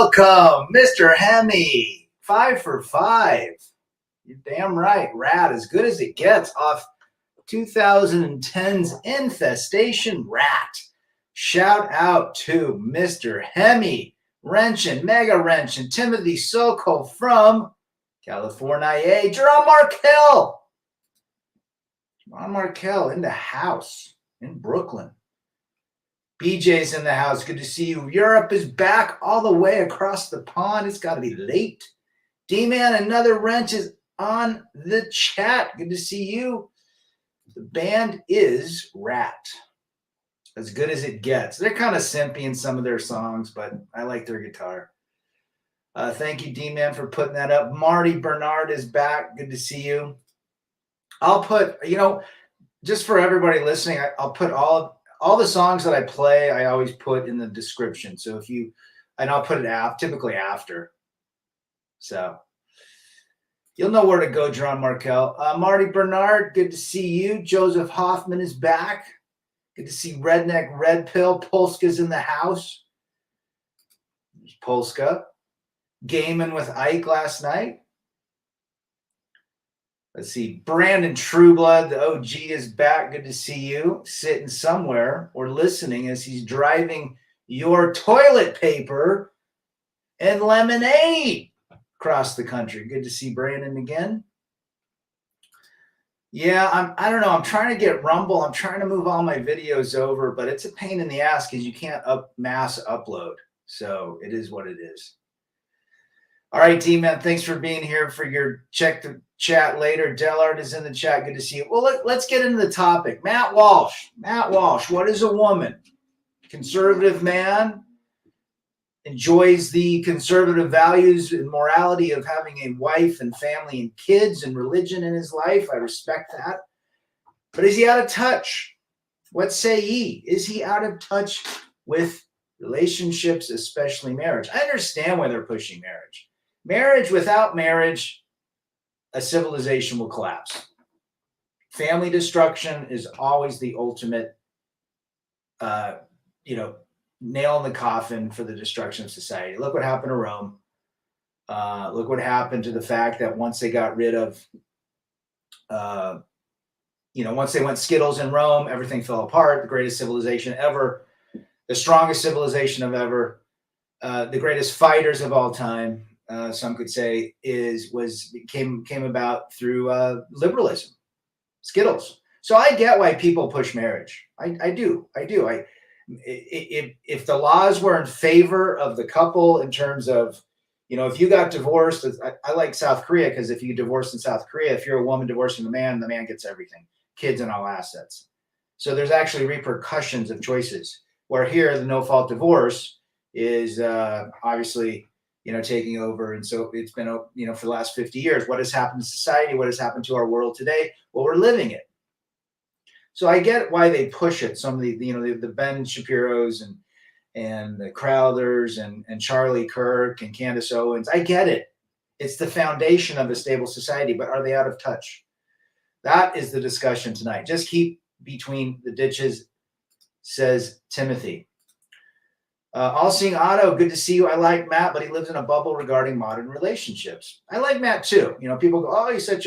welcome, Mr. Hemi. 5 for 5. You're damn right. Rat, as good as it gets off 2010's Infestation Rat. Shout out to Mr. Hemi, Wrenchin, Mega Wrenchin, Timothy Soko from California. Jerome Markel. Jerome Markel in the house in Brooklyn. BJ's in the house. Good to see you. Europe is back all the way across the pond. It's got to be late. D-Man, another wrench is on the chat. Good to see you. The band is Rat. As good as it gets. They're kind of simpy in some of their songs, but I like their guitar. Thank you, D-Man, for putting that up. Marty Bernard is back. Good to see you. I'll put, just for everybody listening, I'll put all the songs that I play, I always put in the description. So I'll put it typically after. So you'll know where to go, Jerome Markel. Marty Bernard, good to see you. Joseph Hoffman is back. Good to see Redneck Red Pill. Polska's in the house. There's Polska. Gaming with Ike last night. Let's see. Brandon Trueblood, the OG, is back. Good to see you. Sitting somewhere or listening as he's driving your toilet paper and lemonade across the country. Good to see Brandon again. Yeah, I don't know. I'm trying to get Rumble. I'm trying to move all my videos over, but it's a pain in the ass because you can't mass upload. So it is what it is. All right, D-Man, thanks for being here for your check the chat later. Dellard is in the chat. Good to see you. Well, let's get into the topic. Matt Walsh. Matt Walsh, what is a woman? Conservative man, enjoys the conservative values and morality of having a wife and family and kids and religion in his life. I respect that. But is he out of touch? What say ye? Is he out of touch with relationships, especially marriage? I understand why they're pushing marriage. Marriage, without marriage, a civilization will collapse. Family destruction is always the ultimate, nail in the coffin for the destruction of society. Look what happened to Rome. Look what happened to the fact that once they got rid of, once they went Skittles in Rome, everything fell apart. The greatest civilization ever, the strongest civilization of ever, the greatest fighters of all time. Some could say came about through liberalism, Skittles. So I get why people push marriage. I do. If the laws were in favor of the couple in terms of, if you got divorced, I like South Korea because if you divorce in South Korea, if you're a woman divorcing the man gets everything, kids and all assets. So there's actually repercussions of choices. Where here, the no-fault divorce is obviously taking over. And so it's been, for the last 50 years, what has happened to society? What has happened to our world today? Well, we're living it. So I get why they push it. Some of the Ben Shapiro's and the Crowthers and Charlie Kirk and Candace Owens. I get it. It's the foundation of a stable society, but are they out of touch? That is the discussion tonight. Just keep between the ditches, says Timothy. All Seeing Otto, good to see you. I like Matt, but he lives in a bubble regarding modern relationships. I like Matt too. People go, oh, he's such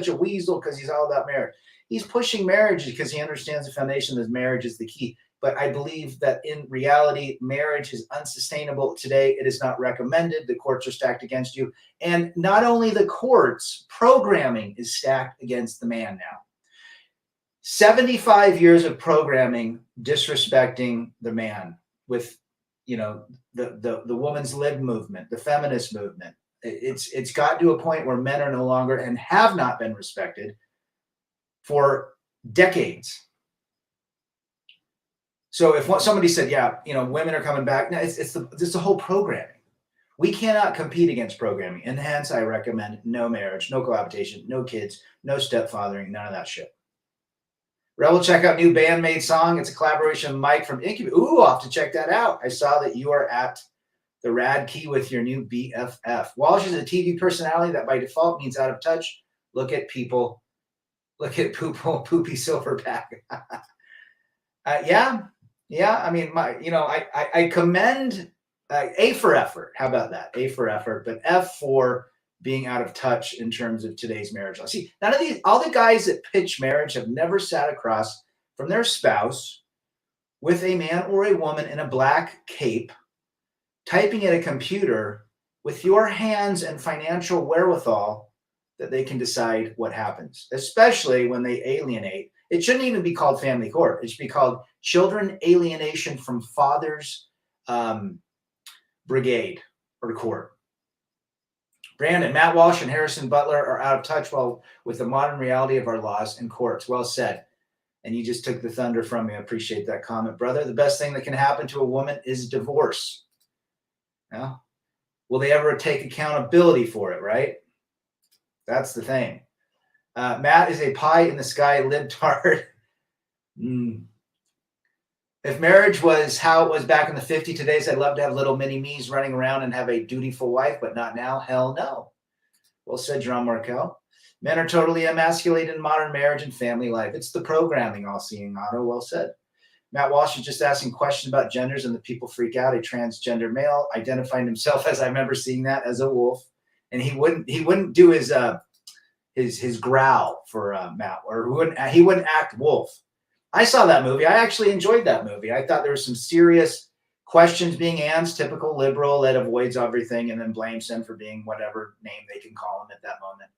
a weasel because he's all about marriage. He's pushing marriage because he understands the foundation that marriage is the key. But I believe that in reality, marriage is unsustainable today. It is not recommended. The courts are stacked against you. And not only the courts, programming is stacked against the man now. 75 years of programming disrespecting the man with the woman's lib movement, the feminist movement. It's got to a point where men are no longer and have not been respected for decades. So if somebody said, women are coming back, no, it's the whole programming. We cannot compete against programming, and hence I recommend no marriage, no cohabitation, no kids, no stepfathering, none of that shit. Rebel, check out new Bandmade song. It's a collaboration with Mike from Incubus. Ooh, I'll have to check that out. I saw that you are at the Rad Key with your new BFF. Walsh is a TV personality that by default means out of touch. Look at people. Look at Poopy Silverback. Yeah. I mean, I commend A for effort. How about that? A for effort, but F for being out of touch in terms of today's marriage law. See, none of these, all the guys that pitch marriage have never sat across from their spouse with a man or a woman in a black cape, typing at a computer with your hands and financial wherewithal that they can decide what happens, especially when they alienate. It shouldn't even be called family court. It should be called children alienation from father's brigade or court. Brandon, Matt Walsh, and Harrison Butler are out of touch with the modern reality of our laws and courts. Well said. And you just took the thunder from me. I appreciate that comment, brother. The best thing that can happen to a woman is divorce. Yeah. Will they ever take accountability for it, right? That's the thing. Matt is a pie in the sky libtard. If marriage was how it was back in the 50s, today's, I'd love to have little mini me's running around and have a dutiful wife, but not now. Hell no. Well said, John Markel. Men are totally emasculated in modern marriage and family life. It's the programming, all-seeing Otto. Well said. Matt Walsh is just asking questions about genders and the people freak out. A transgender male identifying himself as, I remember seeing that, as a wolf. And he wouldn't do his growl for Matt, or he wouldn't act wolf. I saw that movie. I actually enjoyed that movie. I thought there were some serious questions being asked, typical liberal that avoids everything and then blames him for being whatever name they can call him at that moment.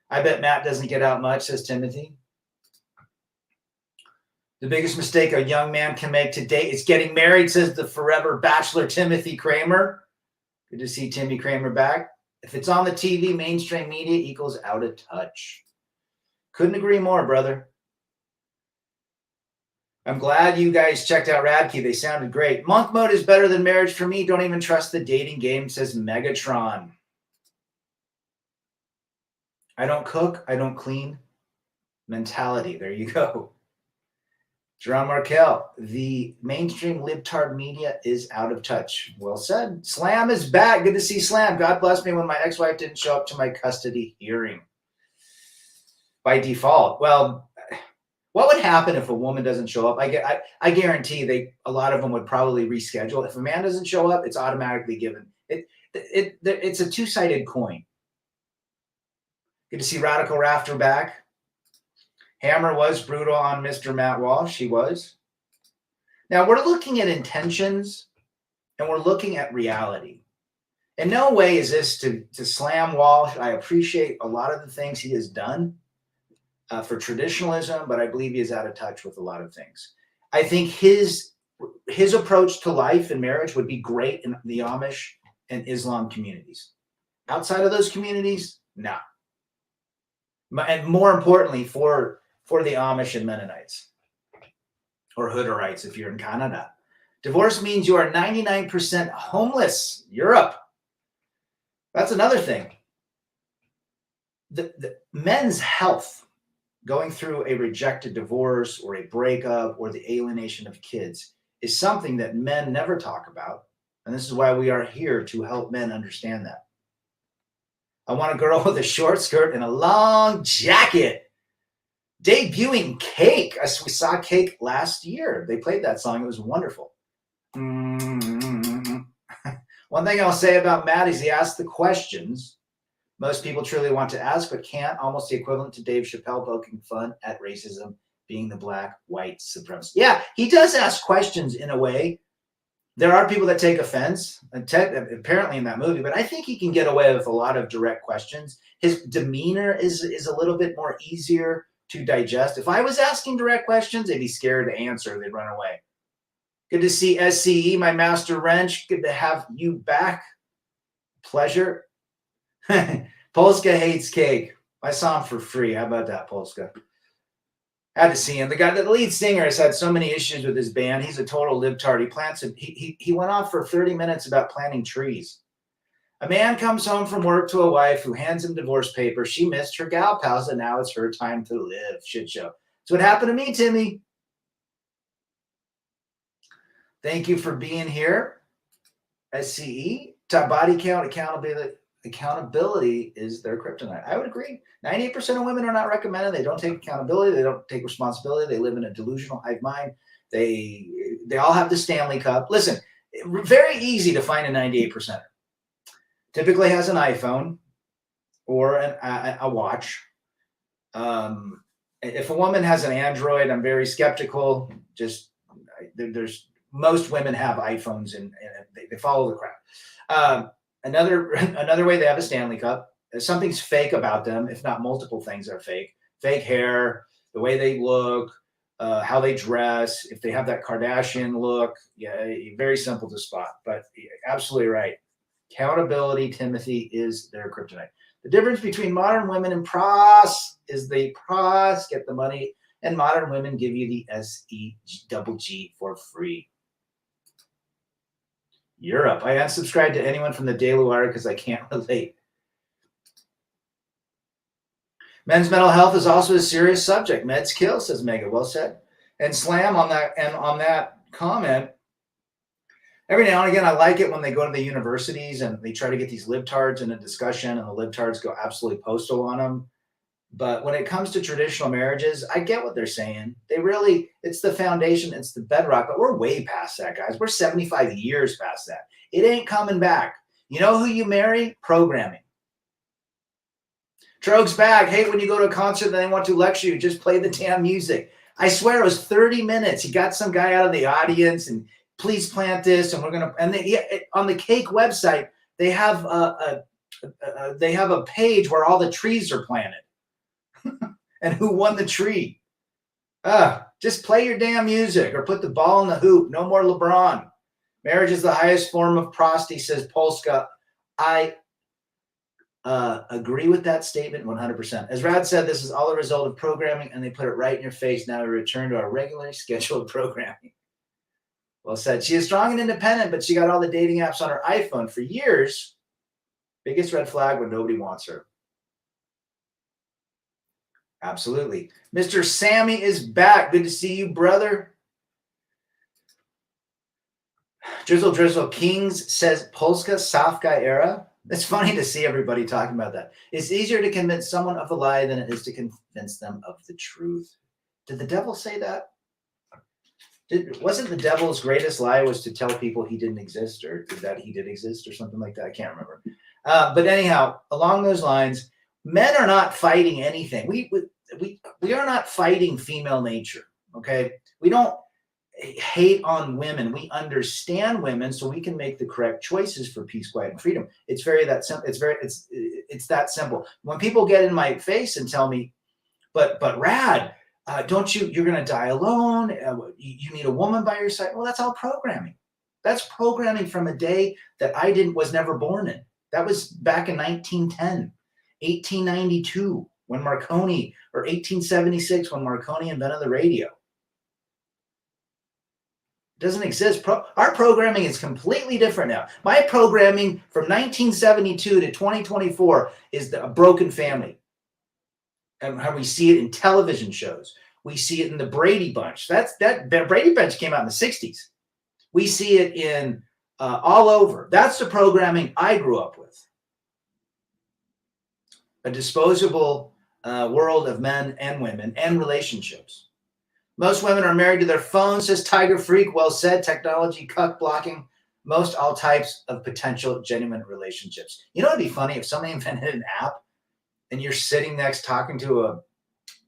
I bet Matt doesn't get out much, says Timothy. The biggest mistake a young man can make to date is getting married, says the forever bachelor Timothy Kramer. Good to see Timmy Kramer back. If it's on the TV, mainstream media equals out of touch. Couldn't agree more, brother. I'm glad you guys checked out Radke. They sounded great. Monk mode is better than marriage for me. Don't even trust the dating game, says Megatron. I don't cook. I don't clean. Mentality. There you go. Jerome Markel. The mainstream libtard media is out of touch. Well said. Slam is back. Good to see Slam. God bless me when my ex-wife didn't show up to my custody hearing. By default. Well, what would happen if a woman doesn't show up? I guarantee a lot of them would probably reschedule. If a man doesn't show up, it's automatically given. It's a two-sided coin. Good to see Radical Rafter back. Hammer was brutal on Mr. Matt Walsh. He was. Now, we're looking at intentions, and we're looking at reality. In no way is this to slam Walsh. I appreciate a lot of the things he has done for traditionalism, but I believe he is out of touch with a lot of things. I think his approach to life and marriage would be great in the Amish and Islam communities. Outside of those communities, no. And more importantly, for the Amish and Mennonites, or Hooderites if you're in Canada. Divorce means you are 99% homeless. Europe. That's another thing. The men's health, going through a rejected divorce or a breakup or the alienation of kids, is something that men never talk about. And this is why we are here, to help men understand that. I want a girl with a short skirt and a long jacket. Debuting Cake. We saw Cake last year. They played that song. It was wonderful. One thing I'll say about Matt is he asks the questions most people truly want to ask, but can't. Almost the equivalent to Dave Chappelle poking fun at racism being the black-white supremacy. Yeah, he does ask questions in a way. There are people that take offense, apparently in that movie, but I think he can get away with a lot of direct questions. His demeanor is a little bit more easier to digest. If I was asking direct questions, they'd be scared to answer. They'd run away. Good to see SCE, my master wrench. Good to have you back. Pleasure. Polska hates Cake. I saw him for free. How about that, Polska? Had to see him. The lead singer has had so many issues with his band. He's a total libtard. He went on for 30 minutes about planting trees. A man comes home from work to a wife who hands him divorce papers. She missed her gal pals, and now it's her time to live. Shit show. That's what happened to me, Timmy. Thank you for being here. SCE. Top body count, accountability is their kryptonite. I would agree. 98% of women are not recommended. They don't take accountability. They don't take responsibility. They live in a delusional hive mind. They all have the Stanley Cup. Listen, Very easy to find a 98%. Typically has an iPhone or a watch. If a woman has an Android, I'm very skeptical. Just there's most women have iPhones and they follow the crowd. Another way, they have a Stanley Cup. Something's fake about them, if not multiple things are fake. Fake hair, the way they look, how they dress, if they have that Kardashian look. Yeah, very simple to spot, but absolutely right. Accountability, Timothy, is their kryptonite. The difference between modern women and pros is the pros get the money and modern women give you the SEGG for free. Europe. I unsubscribed to anyone from the Daily Wire because I can't relate. Men's mental health is also a serious subject. Meds kill, says Mega. Well said. And slam on that comment. Every now and again, I like it when they go to the universities and they try to get these libtards in a discussion, and the libtards go absolutely postal on them. But when it comes to traditional marriages, I get what they're saying. It's the foundation, it's the bedrock, but we're way past that, guys. We're 75 years past that. It ain't coming back. You know who you marry? Programming. Trogue's back. Hey, when you go to a concert and they want to lecture you, just play the damn music. I swear it was 30 minutes. He got some guy out of the audience and please plant this, and we're gonna. And on the Cake website, they have a page where all the trees are planted, and who won the tree. Just play your damn music or put the ball in the hoop. No more LeBron. Marriage is the highest form of prosty, says Polska. I agree with that statement 100%. As Rad said, this is all a result of programming, and they put it right in your face. Now we return to our regularly scheduled programming. Well said. She is strong and independent, but she got all the dating apps on her iPhone for years. Biggest red flag when nobody wants her. Absolutely. Mr. Sammy is back. Good to see you, brother. Drizzle Kings says Polska soft guy era. It's funny to see everybody talking about that. It's easier to convince someone of a lie than it is to convince them of the truth. Did the devil say that? Wasn't the devil's greatest lie was to tell people he didn't exist, or that he did exist, or something like that? I can't remember. But anyhow, along those lines, men are not fighting anything. We are not fighting female nature. Okay, we don't hate on women. We understand women, so we can make the correct choices for peace, quiet, and freedom. It's that simple. It's that simple. When people get in my face and tell me, but Rad, you're going to die alone. You need a woman by your side. Well, that's all programming. That's programming from a day that I was never born in. That was back in 1910, 1892, when Marconi, or 1876, when Marconi invented the radio. It doesn't exist. Our programming is completely different now. My programming from 1972 to 2024 is a broken family. And how we see it in television shows. We see it in the Brady Bunch. That Brady Bunch came out in the 60s. We see it in all over. That's the programming I grew up with. A disposable world of men and women and relationships. Most women are married to their phones, says Tiger Freak. Well said. Technology, cuck blocking, most all types of potential genuine relationships. You know, it'd be funny if somebody invented an app and you're sitting next talking to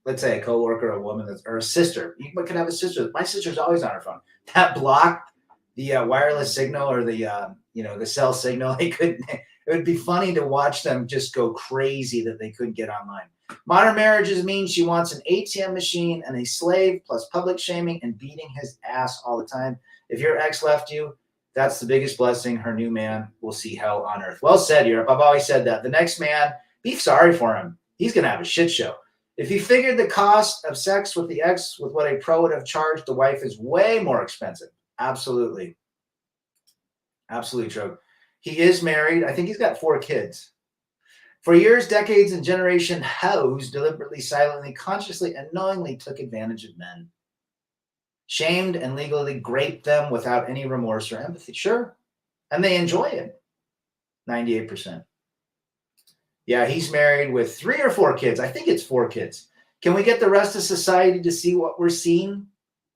let's say a coworker, a woman, or a sister. You could have a sister. My sister's always on her phone. That blocked the wireless signal or the cell signal. It would be funny to watch them just go crazy that they couldn't get online. Modern marriages mean she wants an ATM machine and a slave, plus public shaming and beating his ass all the time. If your ex left you, that's the biggest blessing. Her new man will see hell on earth. Well said, Europe. I've always said that. The next man, be sorry for him. He's going to have a shit show. If you figured the cost of sex with the ex with what a pro would have charged, the wife is way more expensive. Absolutely. Absolutely true. He is married. I think he's got 4 kids. For years, decades, and generation, hoes deliberately, silently, consciously, and knowingly took advantage of men. Shamed and legally raped them without any remorse or empathy. Sure. And they enjoy it. 98%. Yeah, he's married with 3 or 4 kids. I think it's 4 kids. Can we get the rest of society to see what we're seeing?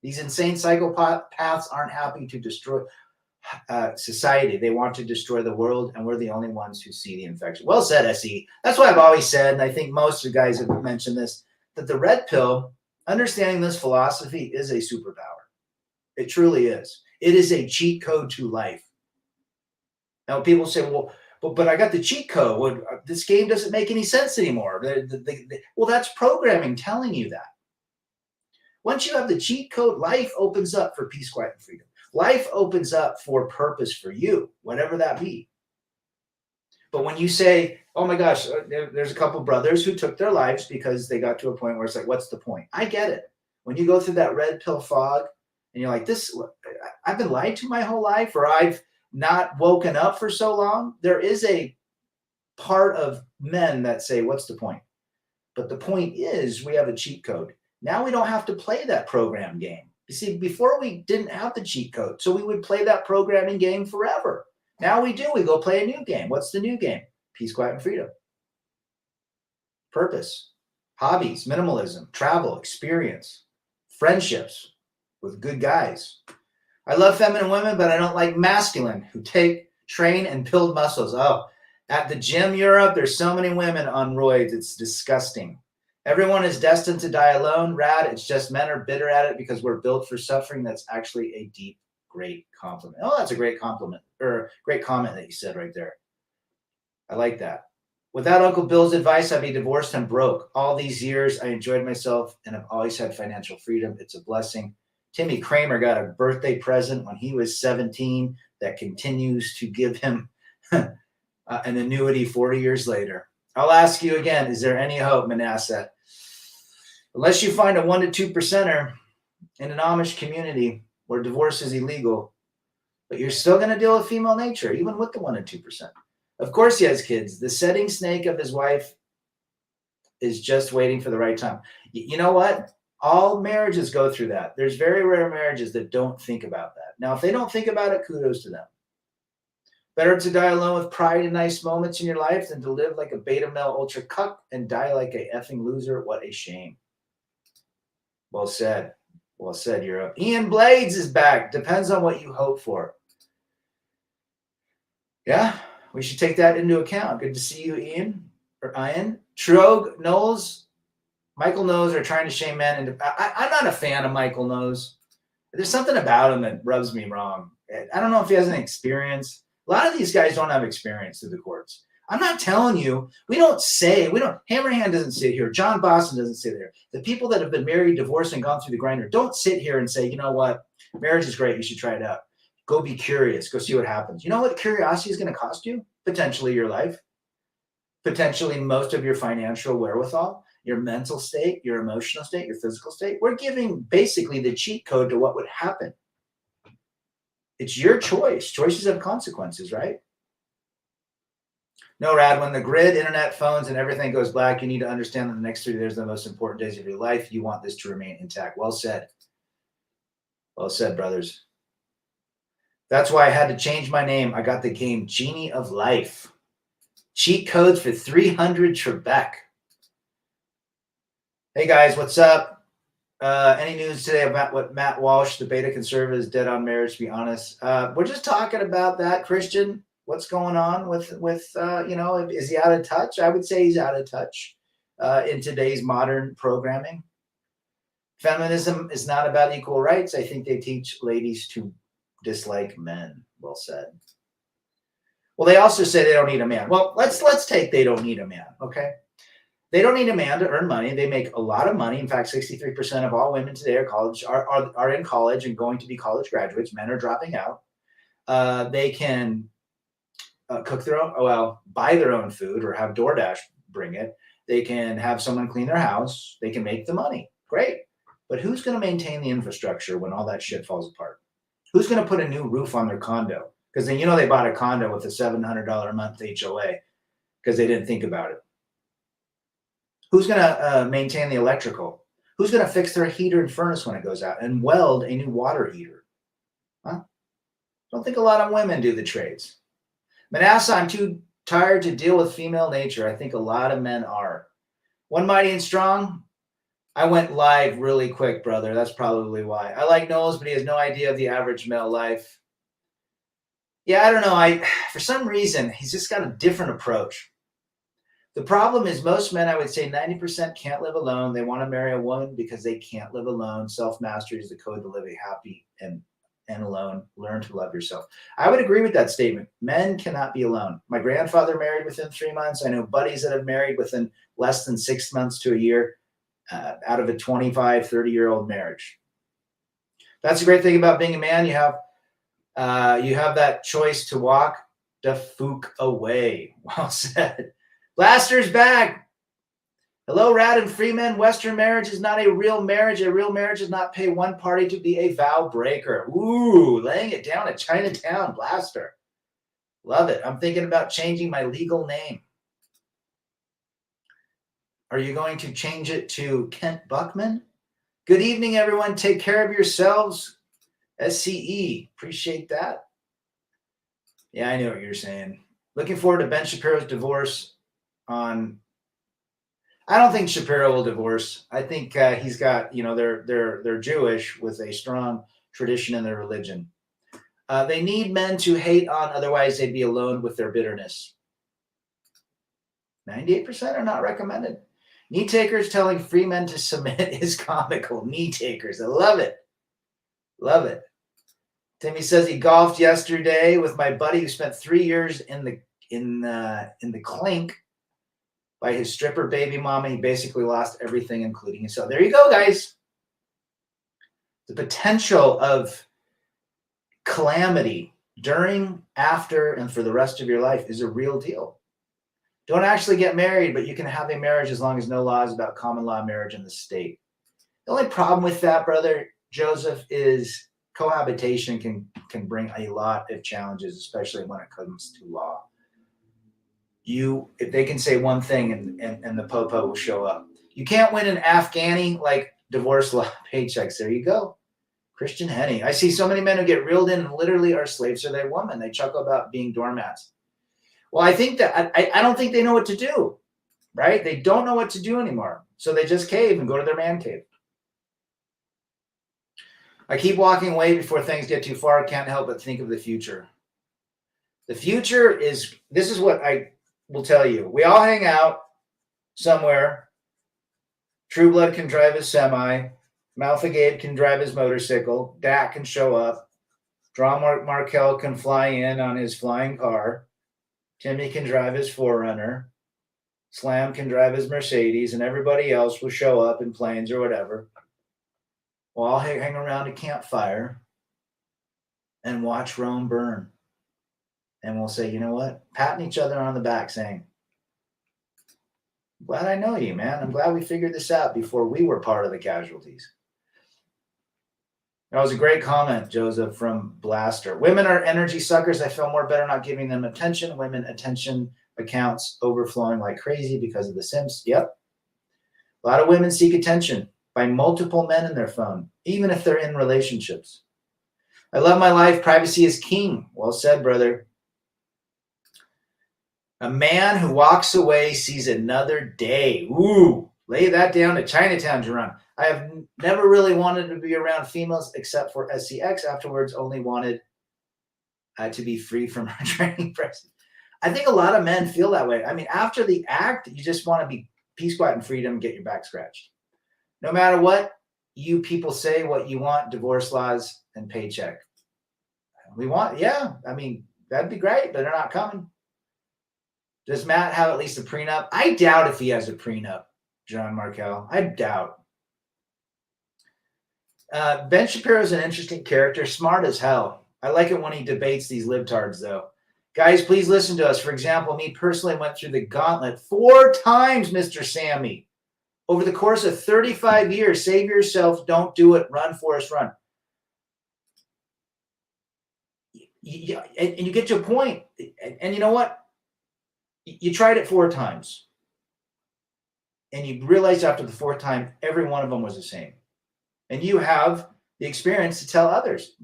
These insane psychopaths aren't happy to destroy. society. They want to destroy the world, and we're the only ones who see the infection. Well said, SE. That's why I've always said, and I think most of the guys have mentioned this, that the red pill, understanding this philosophy, is a superpower. It truly is. It is a cheat code to life. Now, people say, well, but I got the cheat code. Well, this game doesn't make any sense anymore. Well, that's programming telling you that. Once you have the cheat code, life opens up for peace, quiet, and freedom. Life opens up for purpose for you, whatever that be. But when you say, oh my gosh, there's a couple brothers who took their lives because they got to a point where it's like, what's the point? I get it. When you go through that red pill fog and you're like, I've been lied to my whole life, or I've not woken up for so long. There is a part of men that say, what's the point? But the point is we have a cheat code. Now we don't have to play that program game. You see, before we didn't have the cheat code, so we would play that programming game forever. Now we do. We go play a new game. What's the new game? Peace, quiet, and freedom. Purpose, hobbies, minimalism, travel, experience, friendships with good guys. I love feminine women, but I don't like masculine who train, and build muscles. Oh, at the gym Europe, there's so many women on roids. It's disgusting. Everyone is destined to die alone. Rad. It's just men are bitter at it because we're built for suffering. That's actually a deep, great compliment. Oh, that's a great compliment, or great comment that you said right there. I like that. Without Uncle Bill's advice, I'd be divorced and broke. All these years, I enjoyed myself and I've always had financial freedom. It's a blessing. Timmy Kramer got a birthday present when he was 17 that continues to give him an annuity 40 years later. I'll ask you again, is there any hope, Manasseh? Unless you find a 1% to 2%er in an Amish community where divorce is illegal, but you're still going to deal with female nature, even with the 1% to 2%. Of course he has kids. The setting snake of his wife is just waiting for the right time. You know what? All marriages go through that. There's very rare marriages that don't think about that. Now, if they don't think about it, kudos to them. Better to die alone with pride and nice moments in your life than to live like a beta male ultra cuck and die like a effing loser. What a shame. Well said. Well said, Europe. Ian Blades is back. Depends on what you hope for. Yeah, we should take that into account. Good to see you, Ian. Or Ian. Trog, Knowles, Michael Knowles are trying to shame men. I'm not a fan of Michael Knowles. There's something about him that rubs me wrong. I don't know if he has any experience. A lot of these guys don't have experience through the courts. I'm not telling you. Hammerhand doesn't sit here. John Boston doesn't sit here. The people that have been married, divorced, and gone through the grinder don't sit here and say, you know what? Marriage is great. You should try it out. Go be curious. Go see what happens. You know what curiosity is going to cost you? Potentially your life. Potentially most of your financial wherewithal, your mental state, your emotional state, your physical state. We're giving basically the cheat code to what would happen. It's your choice. Choices have consequences, right? No, Rad, when the grid, internet, phones, and everything goes black, you need to understand that the next 3 days are the most important days of your life. You want this to remain intact. Well said. Well said, brothers. That's why I had to change my name. I got the game Genie of Life. Cheat codes for 300 Trebek. Hey, guys, what's up? Any news today about what Matt Walsh, the beta conservative, is dead on marriage, to be honest? We're just talking about that, Christian. What's going on with is he out of touch? I would say he's out of touch in today's modern programming. Feminism is not about equal rights. I think they teach ladies to dislike men. Well said. Well, they also say they don't need a man. Well, let's take they don't need a man, okay? They don't need a man to earn money. They make a lot of money. In fact, 63% of all women today are in college and going to be college graduates. Men are dropping out. They can cook their own, buy their own food or have DoorDash bring it. They can have someone clean their house. They can make the money. Great. But who's going to maintain the infrastructure when all that shit falls apart? Who's going to put a new roof on their condo? Because then, they bought a condo with a $700 a month HOA because they didn't think about it. Who's going to maintain the electrical? Who's going to fix their heater and furnace when it goes out and weld a new water heater? Huh? Don't think a lot of women do the trades. Manasseh, I'm too tired to deal with female nature. I think a lot of men are. One Mighty and Strong, I went live really quick, brother. That's probably why. I like Knowles, but he has no idea of the average male life. Yeah, I don't know. For some reason, he's just got a different approach. The problem is most men, I would say 90% can't live alone. They want to marry a woman because they can't live alone. Self-mastery is the code to live a happy and alone. Learn to love yourself. I would agree with that statement. Men cannot be alone. My grandfather married within 3 months. I know buddies that have married within less than 6 months to a year out of a 25, 30-year-old marriage. That's the great thing about being a man. You have that choice to walk the fook away. Well said. Blaster's back. Hello, Rad and Freeman. Western marriage is not a real marriage. A real marriage does not pay one party to be a vow breaker. Ooh, laying it down at Chinatown, Blaster. Love it. I'm thinking about changing my legal name. Are you going to change it to Kent Buckman? Good evening, everyone. Take care of yourselves. SCE. Appreciate that. Yeah, I know what you're saying. Looking forward to Ben Shapiro's divorce on. I don't think Shapiro will divorce. I think he's got, they're Jewish with a strong tradition in their religion. They need men to hate on, otherwise they'd be alone with their bitterness. 98% are not recommended. Knee takers telling free men to submit is comical. Knee takers. I love it. Love it. Timmy says he golfed yesterday with my buddy who spent 3 years in the clink by his stripper baby mama. He basically lost everything, including himself. There you go, guys. The potential of calamity during, after, and for the rest of your life is a real deal. Don't actually get married, but you can have a marriage as long as no law is about common law marriage in the state. The only problem with that, brother Joseph, is cohabitation can bring a lot of challenges, especially when it comes to law. If they can say one thing and the popo will show up. You can't win an Afghani like divorce law paychecks. There you go. Christian Henney. I see so many men who get reeled in and literally are slaves to their woman. They chuckle about being doormats. Well, I think that I don't think they know what to do, right? They don't know what to do anymore. So they just cave and go to their man cave. I keep walking away before things get too far. I can't help but think of the future. The future is, this is what I will tell you. We all hang out somewhere. True Blood can drive his semi. Malfa Gabe can drive his motorcycle. Dak can show up. Draw Markel can fly in on his flying car. Timmy can drive his 4Runner. Slam can drive his Mercedes, and everybody else will show up in planes or whatever. We'll all hang around a campfire and watch Rome burn. And we'll say, you know what? Patting each other on the back saying, glad I know you, man. I'm glad we figured this out before we were part of the casualties. That was a great comment, Joseph, from Blaster. Women are energy suckers. I feel more better not giving them attention. Women attention accounts overflowing like crazy because of the Sims. Yep. A lot of women seek attention by multiple men in their phone, even if they're in relationships. I love my life. Privacy is king. Well said, brother. A man who walks away sees another day. Ooh, lay that down to Chinatown, Jerome. I have never really wanted to be around females except for SCX. Afterwards, only wanted to be free from her training press. I think a lot of men feel that way. I mean, after the act, you just want to be peace, quiet, and freedom and get your back scratched. No matter what you people say, what you want, divorce laws and paycheck. We want, yeah, I mean, that'd be great, but they're not coming. Does Matt have at least a prenup? I doubt if he has a prenup, John Markel. I doubt. Ben Shapiro is an interesting character, smart as hell. I like it when he debates these libtards, though. Guys, please listen to us. For example, me personally went through the gauntlet 4 times, Mr. Sammy. Over the course of 35 years, save yourself, don't do it, run, Forrest, run. And you get to a point, and you know what? You tried it 4 times. And you realized after the 4th time, every one of them was the same. And you have the experience to tell others.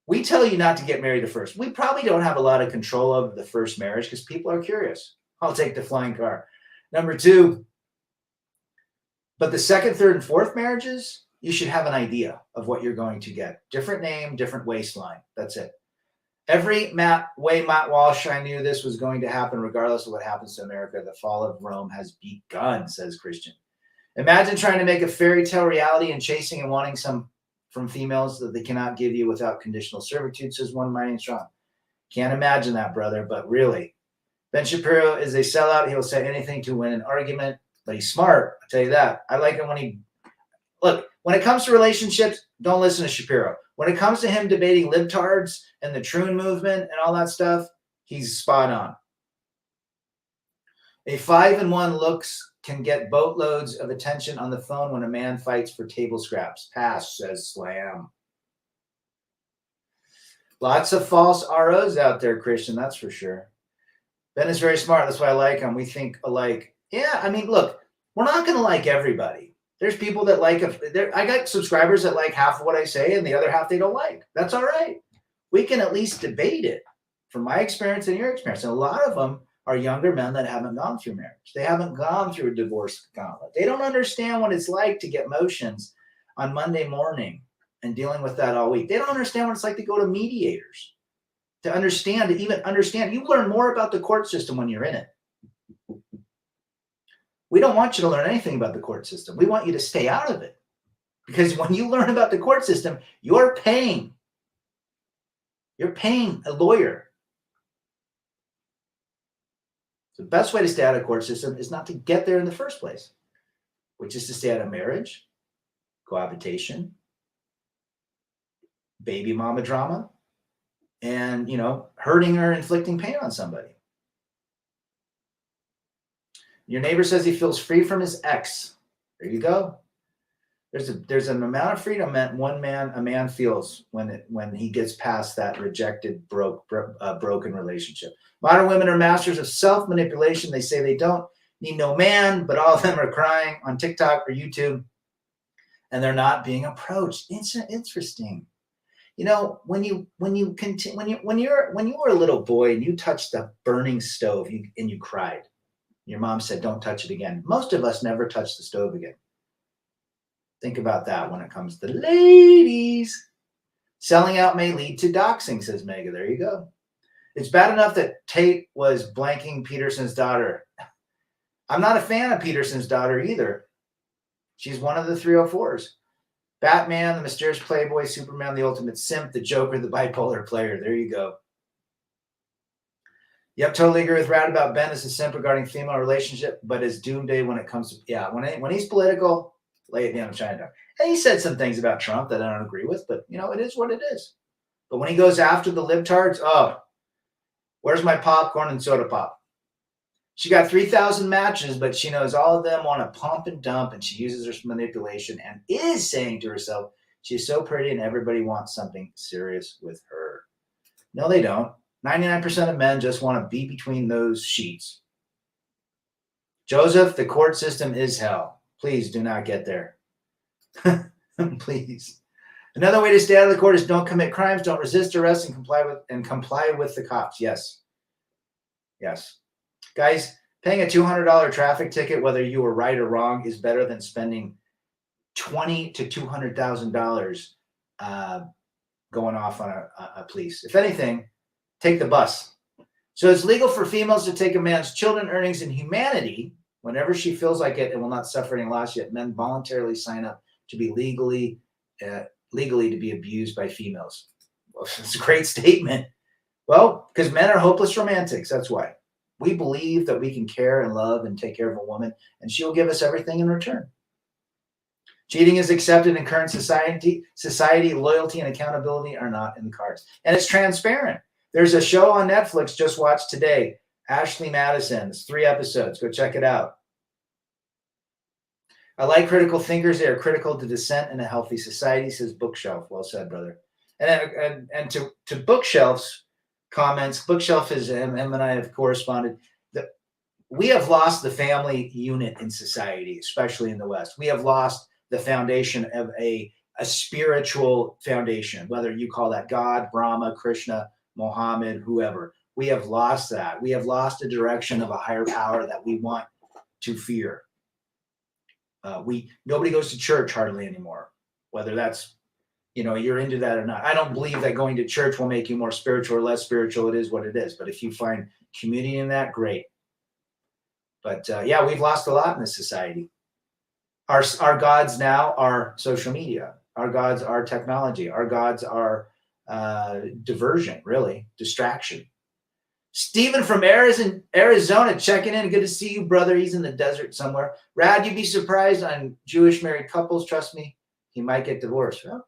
We tell you not to get married the first. We probably don't have a lot of control over the first marriage because people are curious. I'll take the flying car. Number 2, but the 2nd, 3rd, and 4th marriages, you should have an idea of what you're going to get. Different name, different waistline. That's it. Every way Matt Walsh, I knew this was going to happen regardless of what happens to America. The fall of Rome has begun, says Christian. Imagine trying to make a fairy tale reality and chasing and wanting some from females that they cannot give you without conditional servitude, says one Mighty and Strong. Can't imagine that, brother, but really. Ben Shapiro is a sellout. He'll say anything to win an argument, but he's smart. I'll tell you that. I like it when it comes to relationships, don't listen to Shapiro. When it comes to him debating libtards and the Troon movement and all that stuff, he's spot on. A 5-1 looks can get boatloads of attention on the phone when a man fights for table scraps. Pass, says Slam. Lots of false ROs out there, Christian, that's for sure. Ben is very smart. That's why I like him. We think alike. Yeah, I mean, look, we're not going to like everybody. There's people that like, I got subscribers that like half of what I say and the other half they don't like. That's all right. We can at least debate it from my experience and your experience. And a lot of them are younger men that haven't gone through marriage. They haven't gone through a divorce gauntlet. They don't understand what it's like to get motions on Monday morning and dealing with that all week. They don't understand what it's like to go to mediators, to even understand. You learn more about the court system when you're in it. We don't want you to learn anything about the court system. We want you to stay out of it. Because when you learn about the court system, you're paying a lawyer. The best way to stay out of the court system is not to get there in the first place, which is to stay out of marriage, cohabitation, baby mama drama, and, hurting or inflicting pain on somebody. Your neighbor says he feels free from his ex. There you go. There's an amount of freedom that a man feels when he gets past that rejected, broken relationship. Modern women are masters of self-manipulation. They say they don't need no man, but all of them are crying on TikTok or YouTube, and they're not being approached. It's interesting. When you were a little boy and you touched the burning stove and you cried, your mom said, "Don't touch it again." Most of us never touch the stove again. Think about that when it comes to ladies. Selling out may lead to doxing, says Mega. There you go. It's bad enough that Tate was blanking Peterson's daughter. I'm not a fan of Peterson's daughter either. She's one of the 304s. Batman, the mysterious playboy, Superman, the ultimate simp, the Joker, the bipolar player. There you go. Yep, totally agree with Rad about Ben as a simp regarding female relationship, but as doomsday when it comes to, when he's political, lay it down in China. And he said some things about Trump that I don't agree with, but, it is what it is. But when he goes after the libtards, where's my popcorn and soda pop? She got 3,000 matches, but she knows all of them want to pump and dump, and she uses her manipulation and is saying to herself, she's so pretty and everybody wants something serious with her. No, they don't. 99% of men just want to be between those sheets. Joseph, the court system is hell. Please do not get there. Please. Another way to stay out of the court is don't commit crimes, don't resist arrest, and comply with the cops. Yes. Guys, paying a $200 traffic ticket, whether you were right or wrong, is better than spending $20,000 to $200,000 going off on a police. If anything, take the bus. So it's legal for females to take a man's children, earnings, and humanity whenever she feels like it and will not suffer any loss, yet men voluntarily sign up to be legally to be abused by females. Well, it's a great statement. Well, because men are hopeless romantics. That's why. We believe that we can care and love and take care of a woman, and she'll give us everything in return. Cheating is accepted in current society. Loyalty and accountability are not in the cards. And it's transparent. There's a show on Netflix, just watched today, Ashley Madison. It's 3 episodes. Go check it out. I like critical thinkers. They are critical to dissent in a healthy society, says Bookshelf. Well said, brother. And to Bookshelf's comments, Bookshelf is him and I have corresponded. We have lost the family unit in society, especially in the West. We have lost the foundation of a spiritual foundation, whether you call that God, Brahma, Krishna, Mohammed, whoever. We have lost that. We have lost a direction of a higher power that we want to fear. Nobody goes to church hardly anymore, whether that's you're into that or not. I don't believe that going to church will make you more spiritual or less spiritual. It is what it is. But if you find community in that, great. But yeah, we've lost a lot in this society. Our gods now are social media. Our gods are technology. Our gods are diversion, really, distraction. Stephen from Arizona checking in. Good to see you, brother. He's in the desert somewhere. Rad, you'd be surprised on Jewish married couples. Trust me, he might get divorced. Well,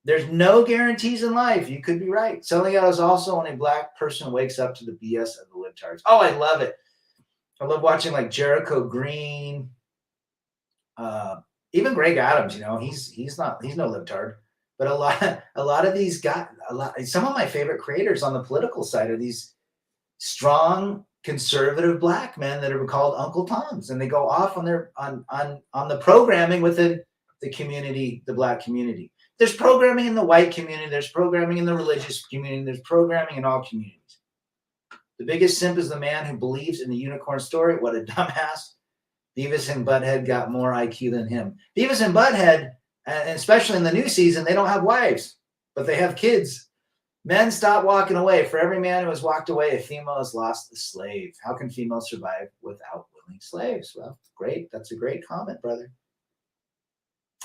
there's no guarantees in life. You could be right. Selling out is also when a black person wakes up to the BS of the libtards. Oh, I love it. I love watching like Jericho Green, even Greg Adams. He's no libtard, but a lot of these guys, some of my favorite creators on the political side are these strong conservative black men that are called Uncle Toms, and they go off on the programming within the community, the black community. There's programming in the white community. There's programming in the religious community. There's programming in all communities. The biggest simp is the man who believes in the unicorn story. What a dumbass. Beavis and Butthead got more IQ than him. Beavis and Butthead, and especially in the new season, they don't have wives, but they have kids. Men, stop walking away. For every man who has walked away, a female has lost a slave. How can females survive without willing slaves? Well, great. That's a great comment, brother.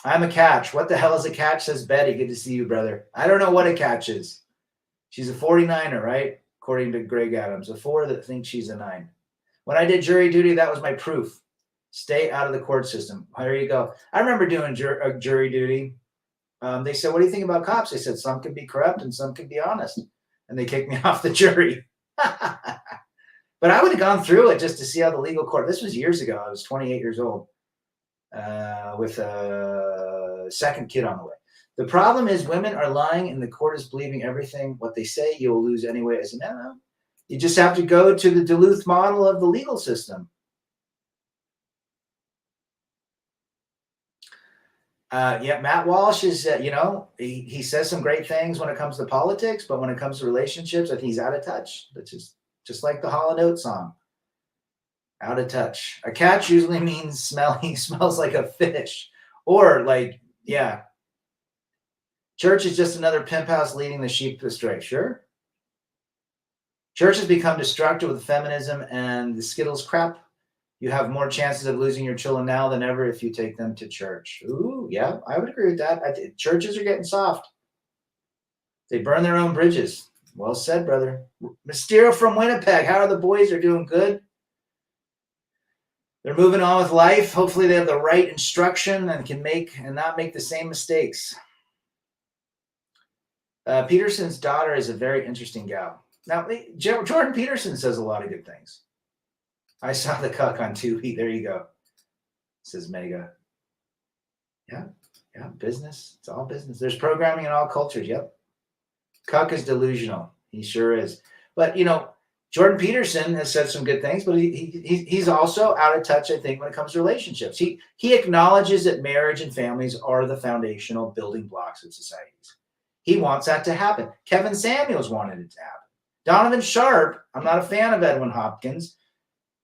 I'm a catch. What the hell is a catch, says Betty. Good to see you, brother. I don't know what a catch is. She's a 49er, right? According to Greg Adams. A 4 that thinks she's a 9. When I did jury duty, that was my proof. Stay out of the court system. There you go. I remember doing jury duty. They said, what do you think about cops? I said, some can be corrupt and some can be honest. And they kicked me off the jury. But I would have gone through it just to see how the legal court. This was years ago. I was 28 years old with a second kid on the way. The problem is women are lying and the court is believing everything. What they say, you will lose anyway. I said, no. You just have to go to the Duluth model of the legal system. Matt Walsh is, he says some great things when it comes to politics, but when it comes to relationships, I think he's out of touch. That's just like the Hall & Oates song. Out of touch. A catch usually means smells like a fish. Or church is just another pimp house leading the sheep astray. Sure. Church has become destructive with feminism and the Skittles crap. You have more chances of losing your children now than ever if you take them to church. Ooh, yeah, I would agree with that. Churches are getting soft. They burn their own bridges. Well said, brother. Mysterio from Winnipeg. How are the boys? Are doing good? They're moving on with life. Hopefully they have the right instruction and can not make the same mistakes. Peterson's daughter is a very interesting gal. Now, Jordan Peterson says a lot of good things. I saw the cuck on Tubi. There you go. Says Mega. Yeah, business. It's all business. There's programming in all cultures. Yep. Cuck is delusional. He sure is. But, Jordan Peterson has said some good things, but he's also out of touch, I think, when it comes to relationships. He acknowledges that marriage and families are the foundational building blocks of societies. He wants that to happen. Kevin Samuels wanted it to happen. Donovan Sharp, I'm not a fan of Edwin Hopkins,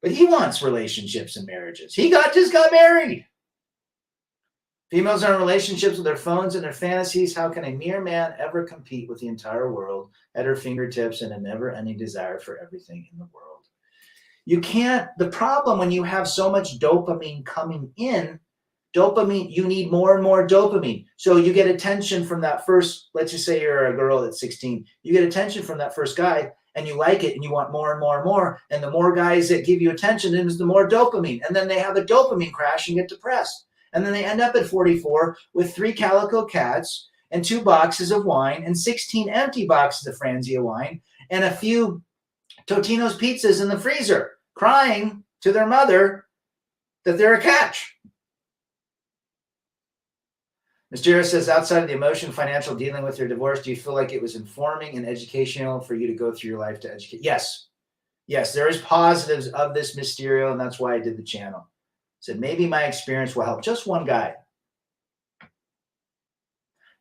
but he wants relationships and marriages. He just got married. Females are in relationships with their phones and their fantasies. How can a mere man ever compete with the entire world at her fingertips and a never-ending desire for everything in the world? You can't. The problem when you have so much dopamine coming in, you need more and more dopamine. So you get attention from that first, let's just say you're a girl that's 16. You get attention from that first guy and you like it and you want more and more and more. And the more guys that give you attention, the more dopamine. And then they have a dopamine crash and get depressed. And then they end up at 44 with 3 calico cats and 2 boxes of wine and 16 empty boxes of Franzia wine and a few Totino's pizzas in the freezer, crying to their mother that they're a catch. Mysterio says, outside of the emotion, financial dealing with your divorce, do you feel like it was informing and educational for you to go through your life to educate? Yes, there is positives of this Mysterio, and that's why I did the channel. Said maybe my experience will help just one guy.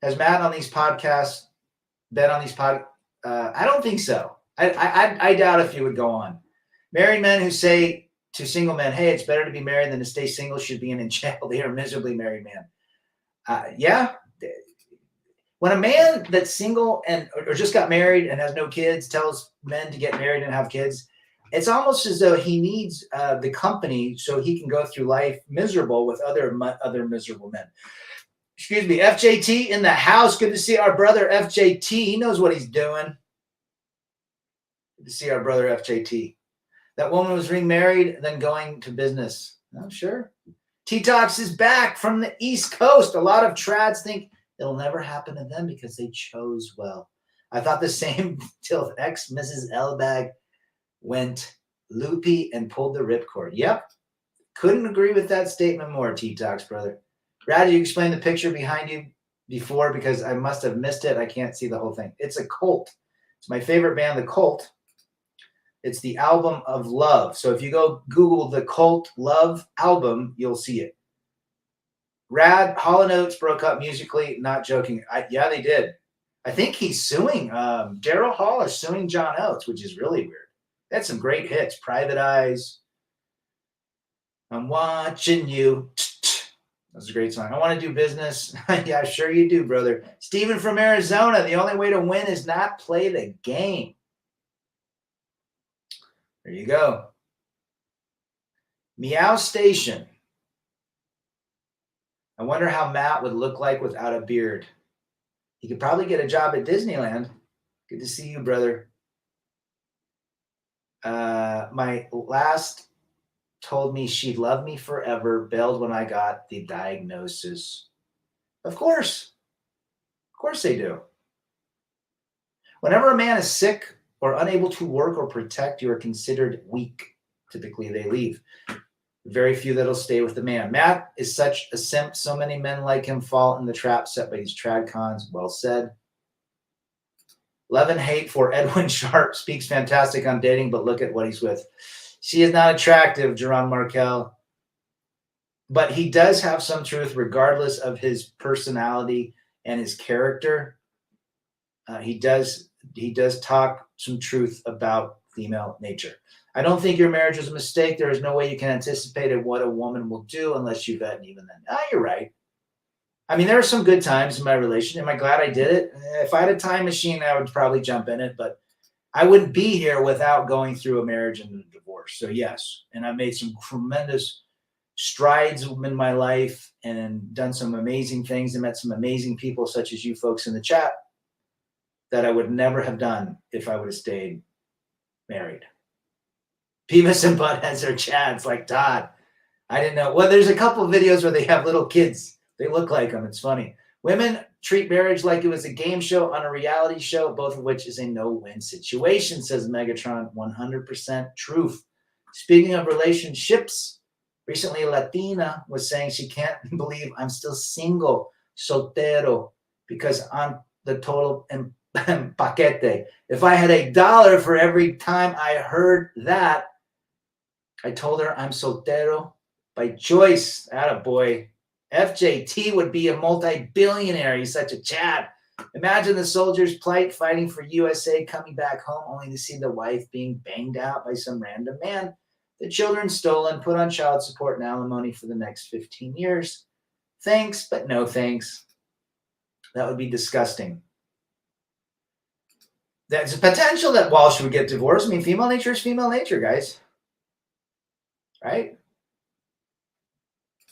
Has Matt on these podcasts been on these podcasts? I don't think so. I doubt if he would go on. Married men who say to single men, hey, it's better to be married than to stay single should be in jail. They are miserably married men. Yeah. When a man that's single and or just got married and has no kids tells men to get married and have kids, it's almost as though he needs the company so he can go through life miserable with other miserable men. Excuse me, FJT in the house. Good to see our brother FJT. He knows what he's doing. Good to see our brother FJT. That woman was remarried, then going to business. I'm sure. T-Tox is back from the East Coast. A lot of trads think it'll never happen to them because they chose well. I thought the same till ex Mrs. Elbag went loopy and pulled the ripcord. Yep. Couldn't agree with that statement more, T-Tox, brother. Brad, you explained the picture behind you before because I must have missed it. I can't see the whole thing. It's a Cult. It's my favorite band, the Cult. It's the album of love. So if you go Google the Cult Love album, you'll see it. Rad, Hall & Oates broke up musically. Not joking. Yeah, they did. I think he's suing. Daryl Hall is suing John Oates, which is really weird. They had some great hits. Private Eyes. I'm watching you. That's a great song. I want to do business. Yeah, sure you do, brother. Steven from Arizona. The only way to win is not play the game. There you go. Meow Station. I wonder how Matt would look like without a beard. He could probably get a job at Disneyland. Good to see you, brother. My last told me she'd love me forever, bailed when I got the diagnosis. Of course. Of course they do. Whenever a man is sick or unable to work or protect, you are considered weak. Typically, they leave. Very few that'll stay with the man. Matt is such a simp. So many men like him fall in the trap set by these trad cons. Well said. Love and hate for Edwin Sharp. Speaks fantastic on dating, but look at what he's with. She is not attractive, Jerron Markel. But he does have some truth regardless of his personality and his character. He does talk some truth about female nature. I don't think your marriage was a mistake. There is no way you can anticipate what a woman will do unless you vet, and even then. You're right. I mean, there are some good times in my relation. Am I glad I did it? If I had a time machine, I would probably jump in it, but I wouldn't be here without going through a marriage and a divorce. So yes, and I've made some tremendous strides in my life and done some amazing things and met some amazing people such as you folks in the chat that I would never have done if I would have stayed married. Beavis and Buttheads are chads like Todd. I didn't know. Well, there's a couple of videos where they have little kids. They look like them. It's funny. Women treat marriage like it was a game show on a reality show, both of which is a no-win situation, says Megatron. 100% truth. Speaking of relationships, recently Latina was saying she can't believe I'm still single, soltero, because I'm the total paquete. If I had $1 for every time I heard that, I told her I'm soltero by choice. Attaboy. FJT would be a multi-billionaire. He's such a Chad. Imagine the soldier's plight fighting for USA, coming back home only to see the wife being banged out by some random man. The children stolen, put on child support and alimony for the next 15 years. Thanks, but no thanks. That would be disgusting. There's a potential that Walsh would get divorced. I mean, female nature is female nature, guys. Right?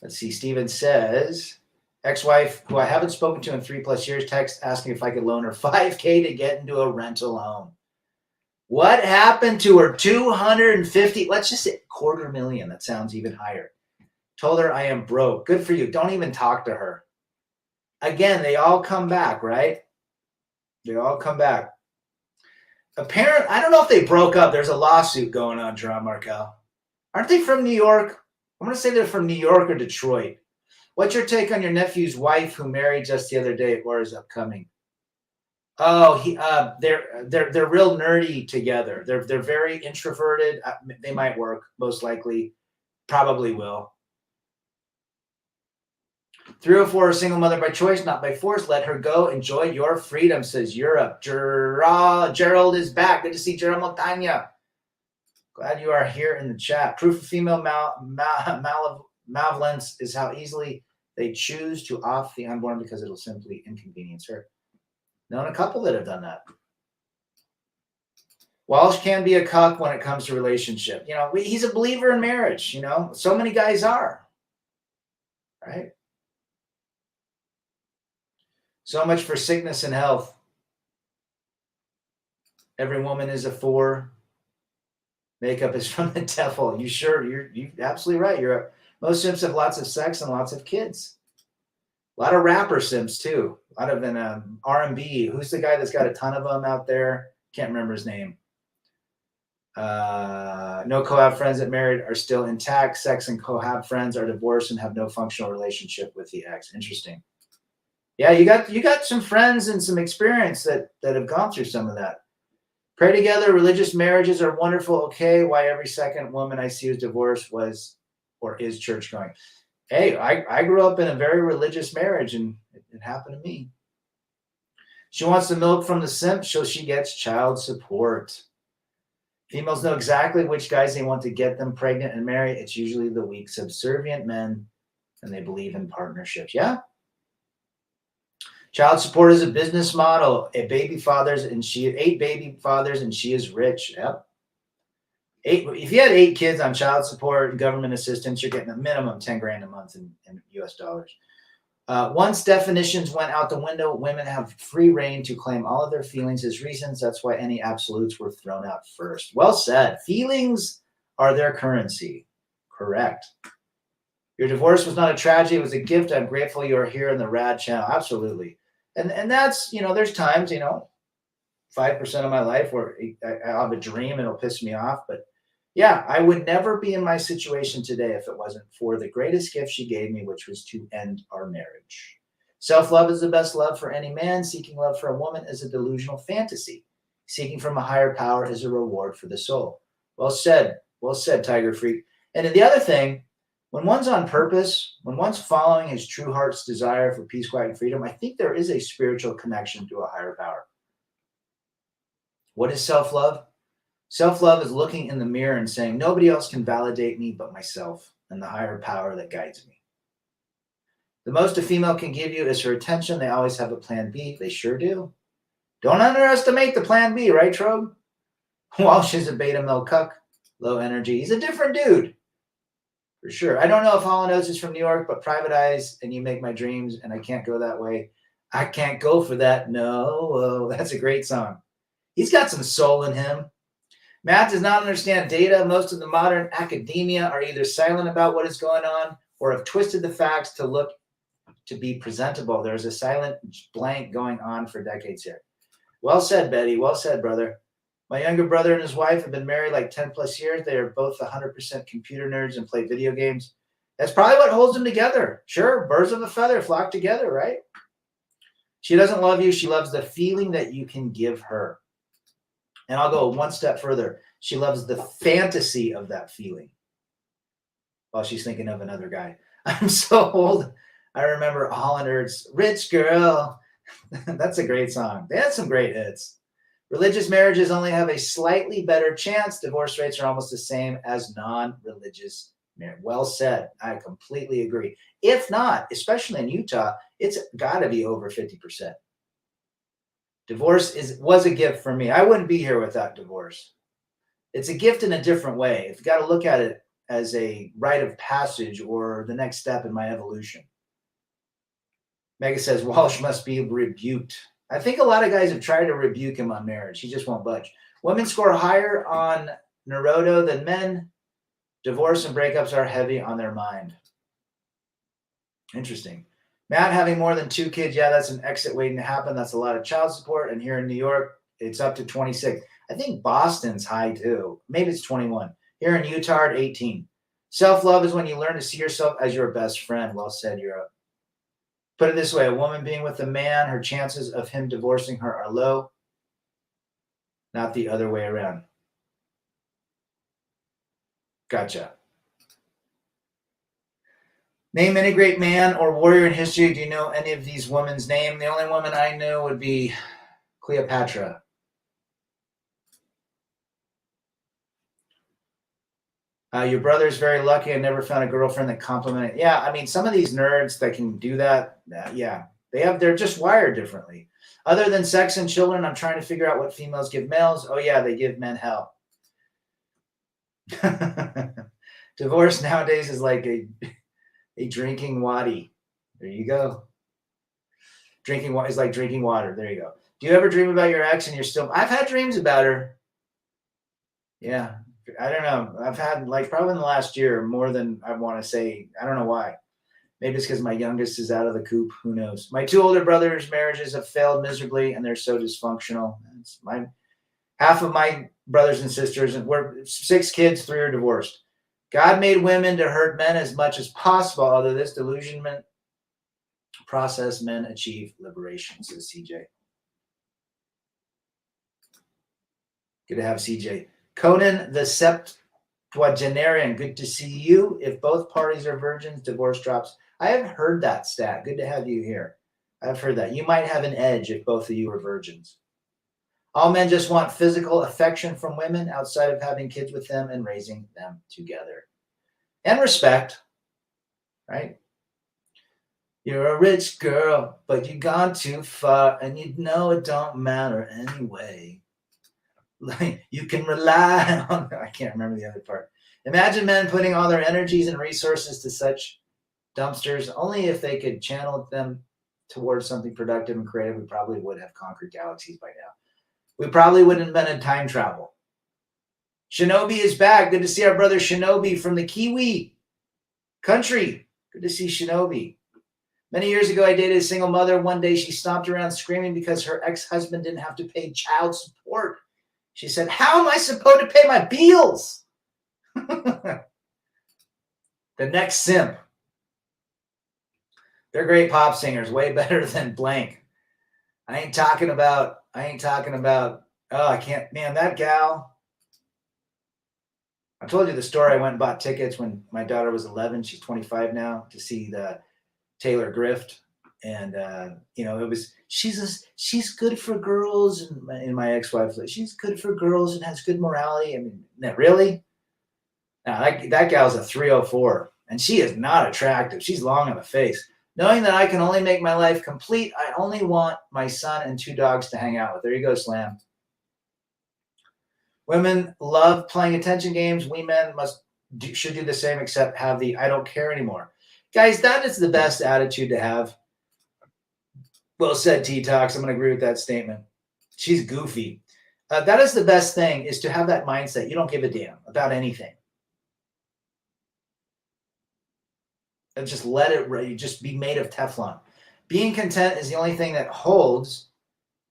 Let's see. Steven says, ex-wife, who I haven't spoken to in 3+ years, text asking if I could loan her $5K to get into a rental home. What happened to her? 250, let's just say $250,000. That sounds even higher. Told her I am broke. Good for you. Don't even talk to her. Again, they all come back, right? They all come back. Apparently, I don't know if they broke up. There's a lawsuit going on, Jerron Markel. Aren't they from New York? I'm going to say they're from New York or Detroit. What's your take on your nephew's wife who married just the other day or is upcoming? Oh, they're real nerdy together. They're very introverted. They might work, most likely. Probably will. 304, a single mother by choice, not by force. Let her go. Enjoy your freedom, says Europe. Gerald is back. Good to see Gerald Montaña. Glad you are here in the chat. Proof of female malevolence is how easily they choose to off the unborn because it'll simply inconvenience her. Known a couple that have done that. Walsh can be a cuck when it comes to relationship. He's a believer in marriage. So many guys are, right? So much for sickness and health. Every woman is a 4. Makeup is from the devil. You sure? You're absolutely right. Most simps have lots of sex and lots of kids. A lot of rapper simps too. A lot of R&B. Who's the guy that's got a ton of them out there? Can't remember his name. No cohab friends that married are still intact. Sex and cohab friends are divorced and have no functional relationship with the ex. Interesting. Yeah, you got some friends and some experience that have gone through some of that. Pray together. Religious marriages are wonderful. Okay, why every second woman I see who's divorced was or is church going? Hey, I grew up in a very religious marriage, and it happened to me. She wants the milk from the simp, so she gets child support. Females know exactly which guys they want to get them pregnant and marry. It's usually the weak, subservient men, and they believe in partnerships. Yeah. Child support is a business model. 8 baby fathers, and she is rich. Yep. If you had 8 kids on child support and government assistance, you're getting a minimum 10 grand a month in US dollars. Once definitions went out the window, women have free reign to claim all of their feelings as reasons. That's why any absolutes were thrown out first. Well said. Feelings are their currency. Correct. Your divorce was not a tragedy. It was a gift. I'm grateful you are here in the Rad channel. Absolutely. And that's, there's times, 5% of my life where I have a dream and it'll piss me off. But yeah, I would never be in my situation today if it wasn't for the greatest gift she gave me, which was to end our marriage. Self-love is the best love for any man. Seeking love for a woman is a delusional fantasy. Seeking from a higher power is a reward for the soul. Well said, Tiger Freak. And then the other thing, when one's on purpose, when one's following his true heart's desire for peace, quiet, and freedom, I think there is a spiritual connection to a higher power. What is self-love? Self-love is looking in the mirror and saying, nobody else can validate me but myself and the higher power that guides me. The most a female can give you is her attention. They always have a plan B. They sure do. Don't underestimate the plan B, right, Trobe? Walsh is a beta male cuck, low energy. He's a different dude, for sure. I don't know if Hall & Oates is from New York, but Private Eyes and You Make My Dreams, and I Can't Go That Way. I can't go for that. No, that's a great song. He's got some soul in him. Matt does not understand data. Most of the modern academia are either silent about what is going on or have twisted the facts to look to be presentable. There's a silent blank going on for decades here. Well said, Betty. Well said, brother. My younger brother and his wife have been married like 10 plus years. They are both 100% computer nerds and play video games. That's probably what holds them together. Sure, birds of a feather flock together, right? She doesn't love you. She loves the feeling that you can give her. And I'll go one step further. She loves the fantasy of that feeling while she's thinking of another guy. I'm so old. I remember Hall & Oates' Rich Girl. That's a great song. They had some great hits. Religious marriages only have a slightly better chance. Divorce rates are almost the same as non-religious marriage. Well said. I completely agree. If not, especially in Utah, it's got to be over 50%. Divorce was a gift for me. I wouldn't be here without divorce. It's a gift in a different way. You've got to look at it as a rite of passage or the next step in my evolution. Mega says Walsh must be rebuked. I think a lot of guys have tried to rebuke him on marriage. He just won't budge. Women score higher on Naruto than men. Divorce and breakups are heavy on their mind. Interesting. Matt having more than 2 kids, yeah, that's an exit waiting to happen. That's a lot of child support. And here in New York, it's up to 26. I think Boston's high too. Maybe it's 21. Here in Utah, at 18. Self-love is when you learn to see yourself as your best friend. Well said, Europe. Put it this way, a woman being with a man, her chances of him divorcing her are low, not the other way around. Gotcha. Name any great man or warrior in history. Do you know any of these women's name? The only woman I knew would be Cleopatra. Your brother's very lucky. I never found a girlfriend that complimented. Yeah, I mean, some of these nerds that can do that, yeah, they're just wired differently. Other than sex and children, I'm trying to figure out what females give males. Oh yeah, they give men hell. Divorce nowadays is like a drinking waddy. There you go. Drinking water is like drinking water. There you go. Do you ever dream about your ex and you're still? I've had dreams about her. Yeah, I don't know. I've had like probably in the last year more than I want to say. I don't know why. Maybe it's because my youngest is out of the coop. Who knows? My two older brothers' marriages have failed miserably, and they're so dysfunctional. It's my half of my brothers and sisters, and we're 6 kids, 3 are divorced. God made women to hurt men as much as possible. Although this delusionment process, men achieve liberation, says CJ. Good to have CJ. Conan the Septuagenarian, good to see you. If both parties are virgins, divorce drops. I have heard that stat. Good to have you here. I've heard that. You might have an edge if both of you are virgins. All men just want physical affection from women outside of having kids with them and raising them together. And respect, right? You're a rich girl, but you've gone too far, and you know it don't matter anyway. Like, you can rely on, I can't remember the other part. Imagine men putting all their energies and resources to such dumpsters. Only if they could channel them towards something productive and creative, we probably would have conquered galaxies by now. We probably would have invented time travel. Shinobi is back. Good to see our brother Shinobi from the Kiwi country. Good to see Shinobi. Many years ago, I dated a single mother. One day, she stomped around screaming because her ex-husband didn't have to pay child support. She said, "How am I supposed to pay my bills?" The next simp. They're great pop singers, way better than blank. I ain't talking about, oh, I can't, man, that gal. I told you the story. I went and bought tickets when my daughter was 11. She's 25 now, to see the Taylor Grift. And, it was, she's good for girls. And my ex-wife was like, she's good for girls and has good morality. I mean, really? No, that gal's a 304. And she is not attractive. She's long on the face. Knowing that I can only make my life complete, I only want my son and 2 dogs to hang out with. There you go, Slam. Women love playing attention games. We men should do the same, except have the I don't care anymore. Guys, that is the best attitude to have. Well said, T-Tox. I'm going to agree with that statement. She's goofy. That is the best thing, is to have that mindset. You don't give a damn about anything. And just let it just be made of Teflon. Being content is the only thing that holds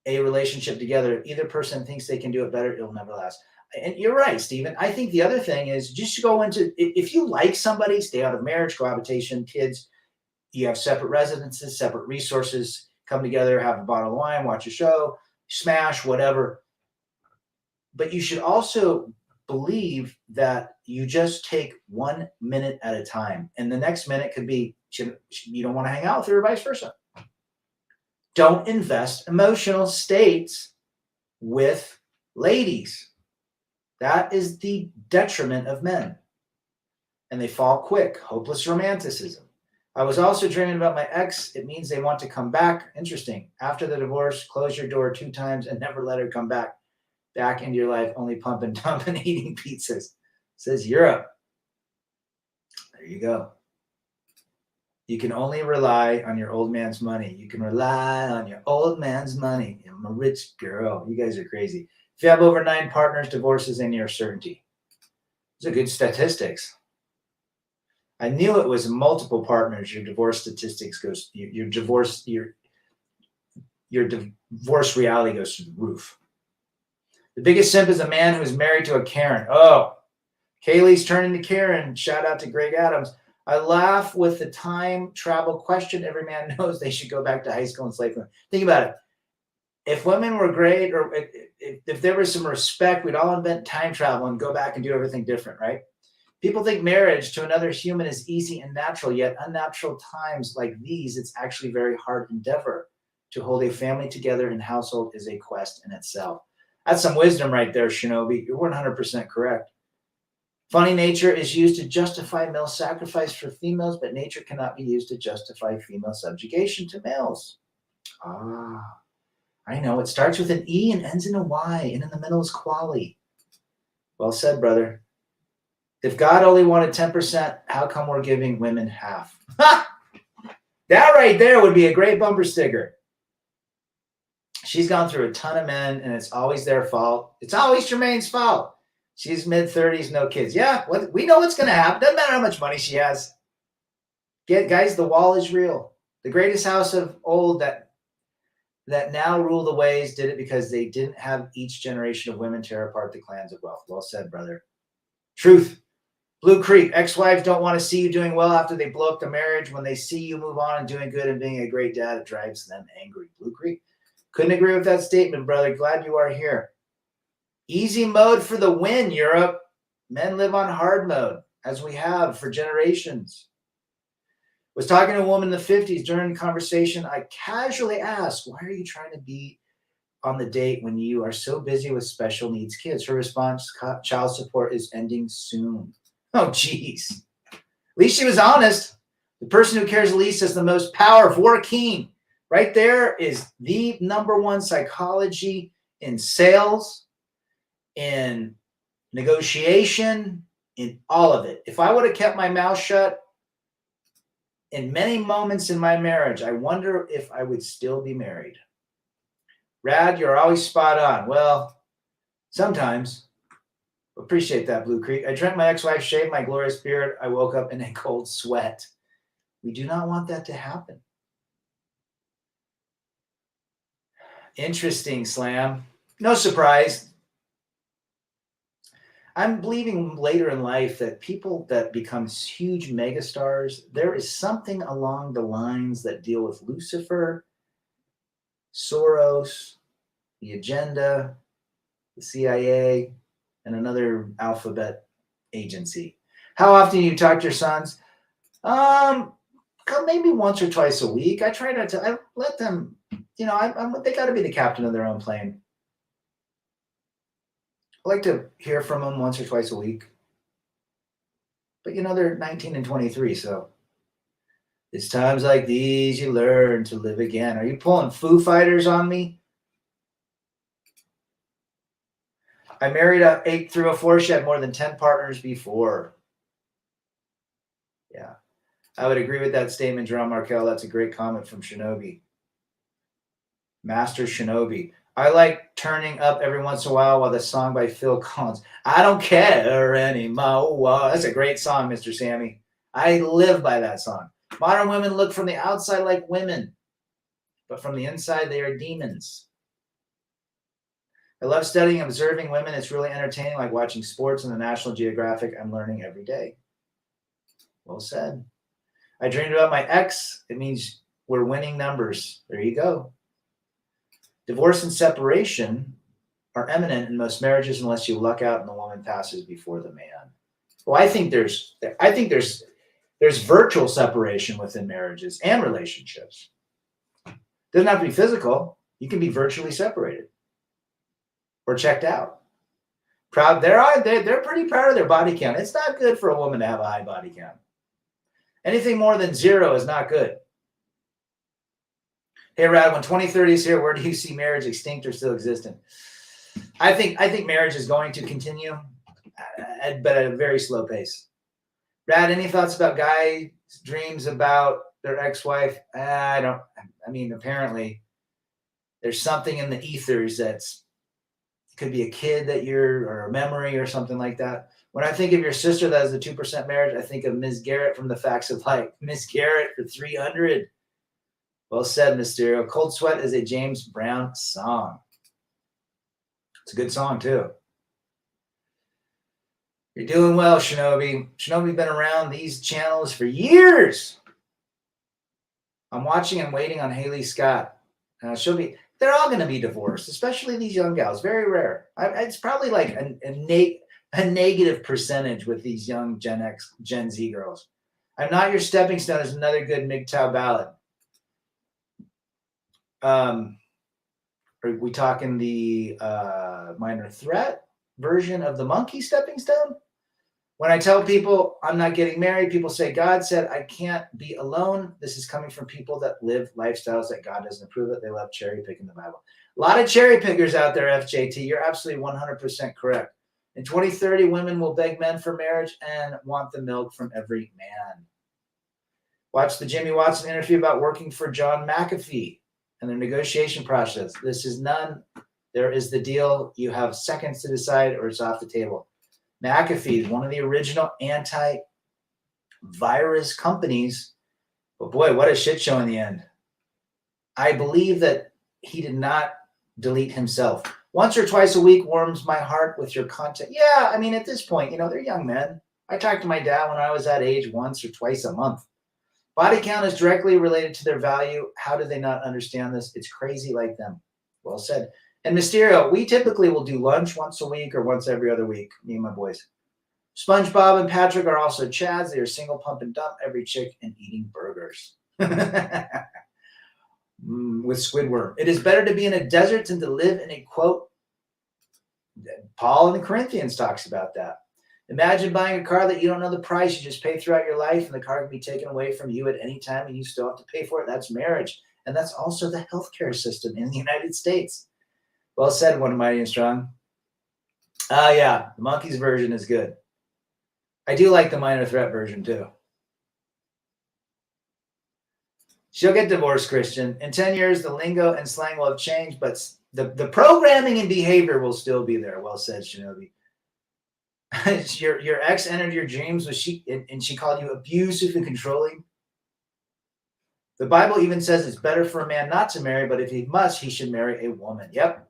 a relationship together. If either person thinks they can do it better, it'll never last. And you're right, Stephen. I think the other thing is just go into, if you like somebody, stay out of marriage, cohabitation, kids, you have separate residences, separate resources, come together, have a bottle of wine, watch a show, smash, whatever. But you should also believe that you just take 1 minute at a time. And the next minute could be, you don't want to hang out with her, or vice versa. Don't invest emotional states with ladies. That is the detriment of men. And they fall quick. Hopeless romanticism. I was also dreaming about my ex. It means they want to come back. Interesting. After the divorce, close your door 2 times and never let her come back into your life, only pump and dump and eating pizzas. Says Europe. There you go. You can only rely on your old man's money. You can rely on your old man's money. I'm a rich girl. You guys are crazy. If you have over 9 partners, divorce is a near certainty. Those are good statistics. I knew it was multiple partners. Your divorce statistics goes, your divorce reality goes to the roof. The biggest simp is a man who is married to a Karen. Oh, Kaylee's turning to Karen. Shout out to Greg Adams. I laugh with the time travel question. Every man knows they should go back to high school and slave women. Think about it. If women were great, or if there was some respect, we'd all invent time travel and go back and do everything different, right? People think marriage to another human is easy and natural, yet unnatural times like these, it's actually a very hard endeavor. To hold a family together in household is a quest in itself. That's some wisdom right there, Shinobi. You're 100% correct. Funny nature is used to justify male sacrifice for females, but nature cannot be used to justify female subjugation to males. I know it starts with an E and ends in a Y, and in the middle is quali. Well said, brother. If God only wanted 10%, how come we're giving women half? Ha! That right there would be a great bumper sticker. She's gone through a ton of men, and it's always their fault. It's always Jermaine's fault. She's mid-30s, no kids. Yeah, we know what's going to happen. Doesn't matter how much money she has. Guys, the wall is real. The greatest house of old that now rule the ways did it because they didn't have each generation of women tear apart the clans of wealth. Well said, brother. Truth. Blue Creek, ex-wives don't want to see you doing well after they blow up the marriage. When they see you move on and doing good and being a great dad, it drives them angry. Blue Creek. Couldn't agree with that statement, brother. Glad you are here. Easy mode for the win, Europe. Men live on hard mode, as we have for generations. Was talking to a woman in the 50s. During the conversation, I casually asked, why are you trying to be on the date when you are so busy with special needs kids? Her response, child support is ending soon. Oh, geez. At least she was honest. The person who cares least has the most power. Vorkeen. Right there is the number one psychology in sales, in negotiation, in all of it. If I would have kept my mouth shut in many moments in my marriage, I wonder if I would still be married. Rad, you're always spot on. Well, sometimes. Appreciate that, Blue Creek. I drank my ex-wife, shaved my glorious beard. I woke up in a cold sweat. We do not want that to happen. Interesting, Slam. No surprise. I'm believing later in life that people that become huge megastars, there is something along the lines that deal with Lucifer, Soros, the agenda, the CIA, and another alphabet agency. How often do you talk to your sons? Maybe once or twice a week. I try not to. I let them. They got to be the captain of their own plane. I like to hear from them once or twice a week. But they're 19 and 23, so it's times like these you learn to live again. Are you pulling Foo Fighters on me? I married a 8 through a 4. She had more than 10 partners before. Yeah. I would agree with that statement, Jerome Markel. That's a great comment from Shinobi. Master Shinobi. I like turning up every once in a while the song by Phil Collins. I don't care anymore. That's a great song, Mr. Sammy. I live by that song. Modern women look from the outside like women, but from the inside, they are demons. I love studying and observing women. It's really entertaining, like watching sports on the National Geographic. I'm learning every day. Well said. I dreamed about my ex. It means we're winning numbers. There you go. Divorce and separation are imminent in most marriages unless you luck out and the woman passes before the man. Well, I think there's virtual separation within marriages and relationships. It doesn't have to be physical. You can be virtually separated or checked out. They're pretty proud of their body count. It's not good for a woman to have a high body count. Anything more than 0 is not good. Hey, Rad, when 2030 is here, where do you see marriage extinct or still existent? I think marriage is going to continue, but at a very slow pace. Rad, any thoughts about guys' dreams about their ex-wife? Apparently there's something in the ethers could be a kid or a memory or something like that. When I think of your sister that has the 2% marriage, I think of Ms. Garrett from The Facts of Life. Ms. Garrett for 300. Well said, Mysterio. Cold Sweat is a James Brown song. It's a good song, too. You're doing well, Shinobi. Shinobi's been around these channels for years. I'm watching and waiting on Haley Scott. They're all going to be divorced, especially these young gals. Very rare. It's probably like a negative percentage with these young Gen Z girls. I'm Not Your Stepping Stone is another good MGTOW ballad. Are we talking the Minor Threat version of the Monkey Stepping Stone? When I tell people I'm not getting married, people say, God said I can't be alone. This is coming from people that live lifestyles that God doesn't approve of. They love cherry picking the Bible. A lot of cherry pickers out there, FJT. You're absolutely 100% correct. In 2030, women will beg men for marriage and want the milk from every man. Watch the Jimmy Watson interview about working for John McAfee and the negotiation process. This is none. There is the deal. You have seconds to decide or it's off the table. McAfee, one of the original anti-virus companies. But boy, what a shit show in the end. I believe that he did not delete himself. Once or twice a week warms my heart with your content. Yeah, I mean, at this point, they're young men. I talked to my dad when I was that age once or twice a month. Body count is directly related to their value. How do they not understand this? It's crazy like them. Well said. And Mysterio, we typically will do lunch once a week or once every other week, me and my boys. SpongeBob and Patrick are also Chads. They are single pump and dump every chick and eating burgers. With Squidward. It is better to be in a desert than to live in a, quote, Paul in the Corinthians talks about that. Imagine buying a car that you don't know the price. You just pay throughout your life, and the car can be taken away from you at any time, and you still have to pay for it. That's marriage. And that's also the healthcare system in the United States. Well said, One Mighty and Strong. Yeah, the Monkeys version is good. I do like the Minor Threat version, too. She'll get divorced, Christian. In 10 years, the lingo and slang will have changed, but the programming and behavior will still be there. Well said, Shinobi. Your ex entered your dreams and she called you abusive and controlling. The Bible even says it's better for a man not to marry, but if he must, he should marry a woman. Yep.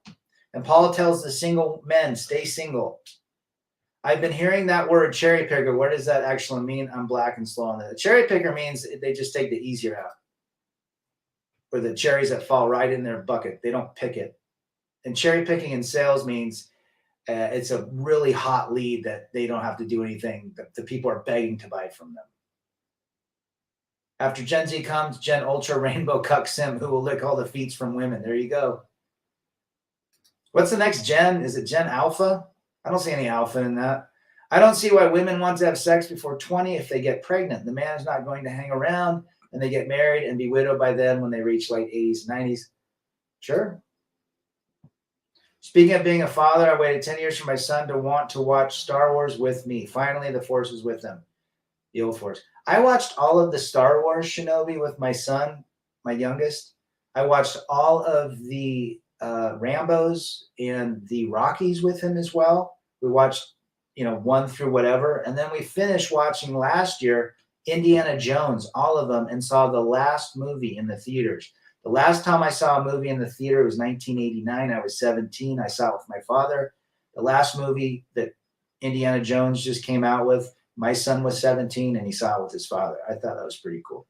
And Paul tells the single men, stay single. I've been hearing that word cherry picker. What does that actually mean? I'm black and slow on that. Cherry picker means they just take the easier out. Or the cherries that fall right in their bucket. They don't pick it. And cherry picking in sales means it's a really hot lead that they don't have to do anything. The people are begging to buy from them. After Gen Z comes, Gen Ultra Rainbow Cuck Sim, who will lick all the feets from women. There you go. What's the next gen? Is it Gen Alpha? I don't see any alpha in that. I don't see why women want to have sex before 20 if they get pregnant. The man is not going to hang around and they get married and be widowed by then when they reach late 80s, 90s. Sure. Speaking of being a father, I waited 10 years for my son to want to watch Star Wars with me. Finally, the Force was with him. The old Force. I watched all of the Star Wars, Shinobi, with my son, my youngest. I watched all of the Rambos and the Rockies with him as well. We watched, 1 through whatever. And then we finished watching last year Indiana Jones, all of them, and saw the last movie in the theaters. The last time I saw a movie in the theater was 1989. I was 17. I saw it with my father. The last movie that Indiana Jones just came out with, my son was 17 and he saw it with his father. I thought that was pretty cool.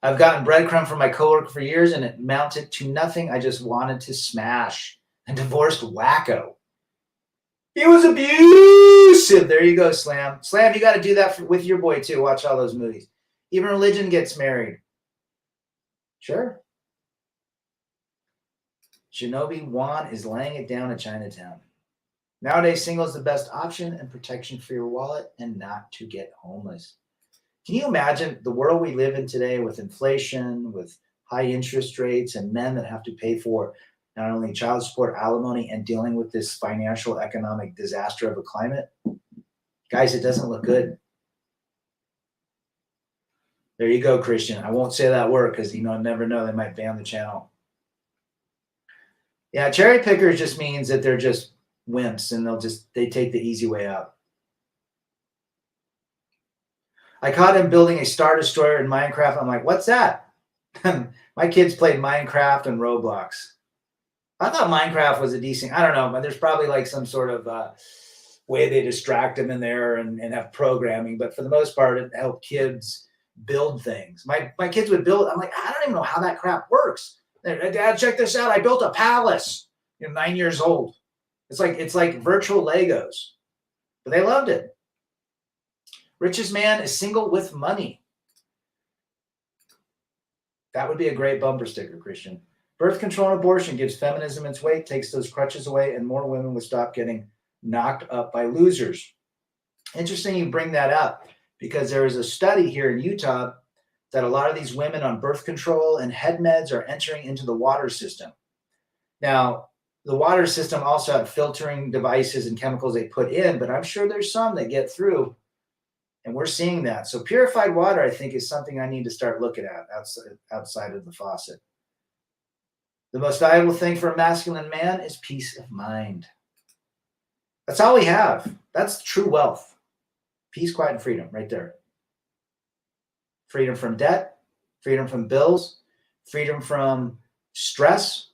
I've gotten breadcrumb from my coworker for years and it mounted to nothing. I just wanted to smash a divorced wacko. He was abusive. There you go, Slam. Slam, you got to do that with your boy too. Watch all those movies. Even religion gets married. Sure. Shinobi Juan is laying it down in Chinatown. Nowadays, single is the best option and protection for your wallet and not to get homeless. Can you imagine the world we live in today with inflation, with high interest rates, and men that have to pay for not only child support, alimony, and dealing with this financial economic disaster of a climate? Guys, it doesn't look good. There you go, Christian. I won't say that word because, never know. They might ban the channel. Yeah, cherry pickers just means that they're just wimps and they take the easy way out. I caught him building a Star Destroyer in Minecraft. I'm like, what's that? My kids played Minecraft and Roblox. I thought Minecraft was a decent, I don't know, but there's probably like some sort of way they distract them in there and have programming. But for the most part, it helped kids build things. My kids would build. I'm like, I don't even know how that crap works. Dad, check this out. I built a palace. 9 years old. It's like virtual Legos, but they loved it. Richest man is single with money. That would be a great bumper sticker, Christian. Birth control and abortion gives feminism its weight, takes those crutches away, and more women would stop getting knocked up by losers. Interesting you bring that up, because there is a study here in Utah that a lot of these women on birth control and head meds are entering into the water system. Now, the water system also have filtering devices and chemicals they put in, but I'm sure there's some that get through, and we're seeing that. So purified water, I think, is something I need to start looking at outside of the faucet. The most valuable thing for a masculine man is peace of mind. That's all we have. That's true wealth. Peace, quiet, and freedom right there. Freedom from debt, freedom from bills, freedom from stress.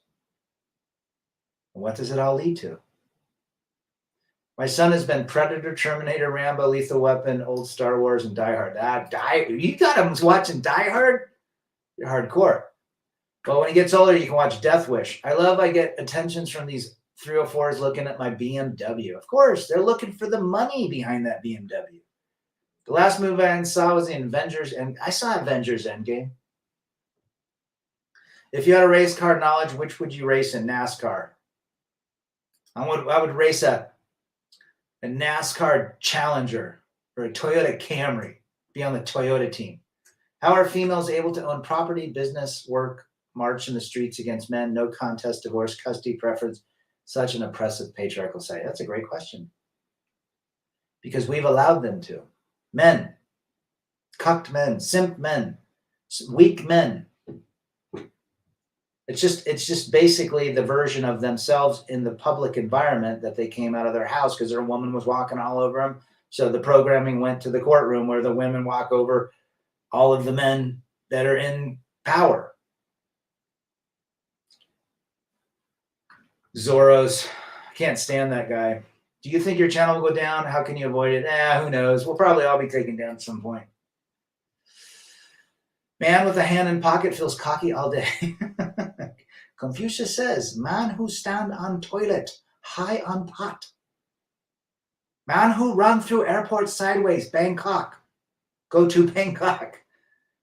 And what does it all lead to? My son has been Predator, Terminator, Rambo, Lethal Weapon, old Star Wars, and Die Hard. You got him watching Die Hard? You're hardcore. But when he gets older, you can watch Death Wish. I get attentions from these 304s looking at my BMW. Of course, they're looking for the money behind that BMW. The last movie I saw was the Avengers, and I saw Avengers Endgame. If you had a race car knowledge, which would you race in? NASCAR. I would race a NASCAR Challenger or a Toyota Camry, be on the Toyota team. How are females able to own property, business, work, march in the streets against men, no contest, divorce, custody, preference, such an oppressive patriarchal society? That's a great question. Because we've allowed them to. Men, cucked men, simp men, weak men. It's just basically the version of themselves in the public environment that they came out of their house because their woman was walking all over them. So the programming went to the courtroom where the women walk over all of the men that are in power. Zorros, I can't stand that guy. Do you think your channel will go down? How can you avoid it? Who knows? We'll probably all be taken down at some point. Man with a hand in pocket feels cocky all day. Confucius says, man who stand on toilet, high on pot. Man who run through airport sideways, Bangkok. Go to Bangkok.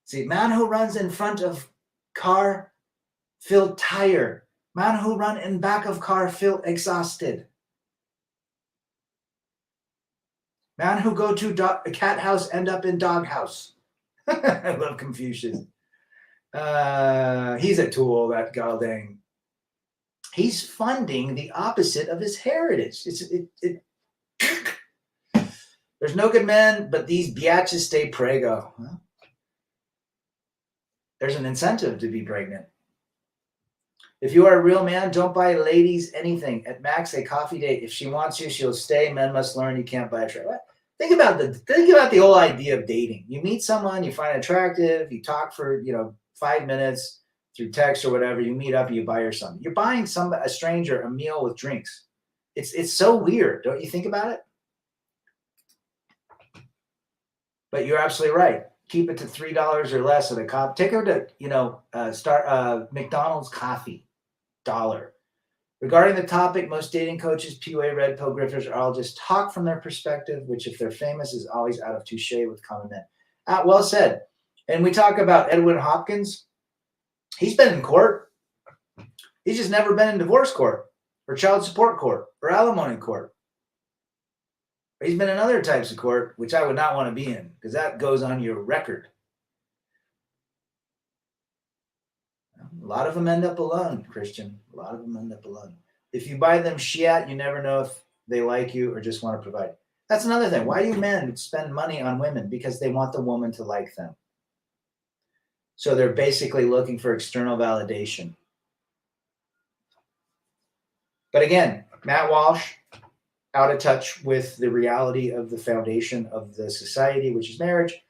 See, man who runs in front of car, feel tired. Man who run in back of car, feel exhausted. Man who go to a cat house, end up in dog house. I love Confucius. He's a tool, that Galdang. He's funding the opposite of his heritage. There's no good men, but these biatches stay prego. Well, there's an incentive to be pregnant. If you are a real man, don't buy ladies anything. At max, a coffee date. If she wants you, she'll stay. Men must learn. You can't buy a tray. Think about the whole idea of dating. You meet someone, you find attractive, you talk for 5 minutes through text or whatever. You meet up, and you buy her something. You're buying a stranger a meal with drinks. It's so weird, don't you think about it? But you're absolutely right. Keep it to $3 or less at a cop. Take her to start McDonald's coffee. $1. Regarding the topic, most dating coaches, PUA, red pill grifters are all just talk from their perspective, which if they're famous is always out of touche with common men. Well said. And we talk about Edwin Hopkins. He's been in court. He's just never been in divorce court or child support court or alimony court. He's been in other types of court, which I would not want to be in because that goes on your record. A lot of them end up alone, Christian. A lot of them end up alone. If you buy them shit, you never know if they like you or just want to provide. That's another thing. Why do men spend money on women? Because they want the woman to like them. So they're basically looking for external validation. But again, Matt Walsh, out of touch with the reality of the foundation of the society, which is marriage.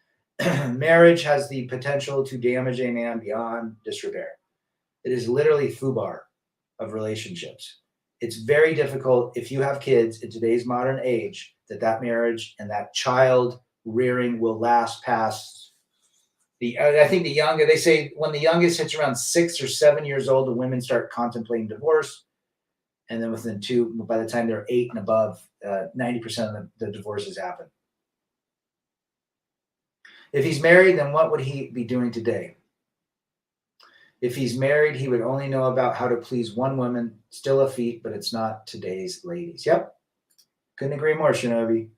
Marriage has the potential to damage a man beyond disrepair. It is literally FUBAR of relationships. It's very difficult if you have kids in today's modern age that marriage and that child rearing will last past I think they say when the youngest hits around 6 or 7 years old, the women start contemplating divorce. And then by the time they're 8 and above, 90% of the divorces happen. If he's married, then what would he be doing today? If he's married, he would only know about how to please one woman, still a feat, but it's not today's ladies. Yep. Couldn't agree more, Shinobi.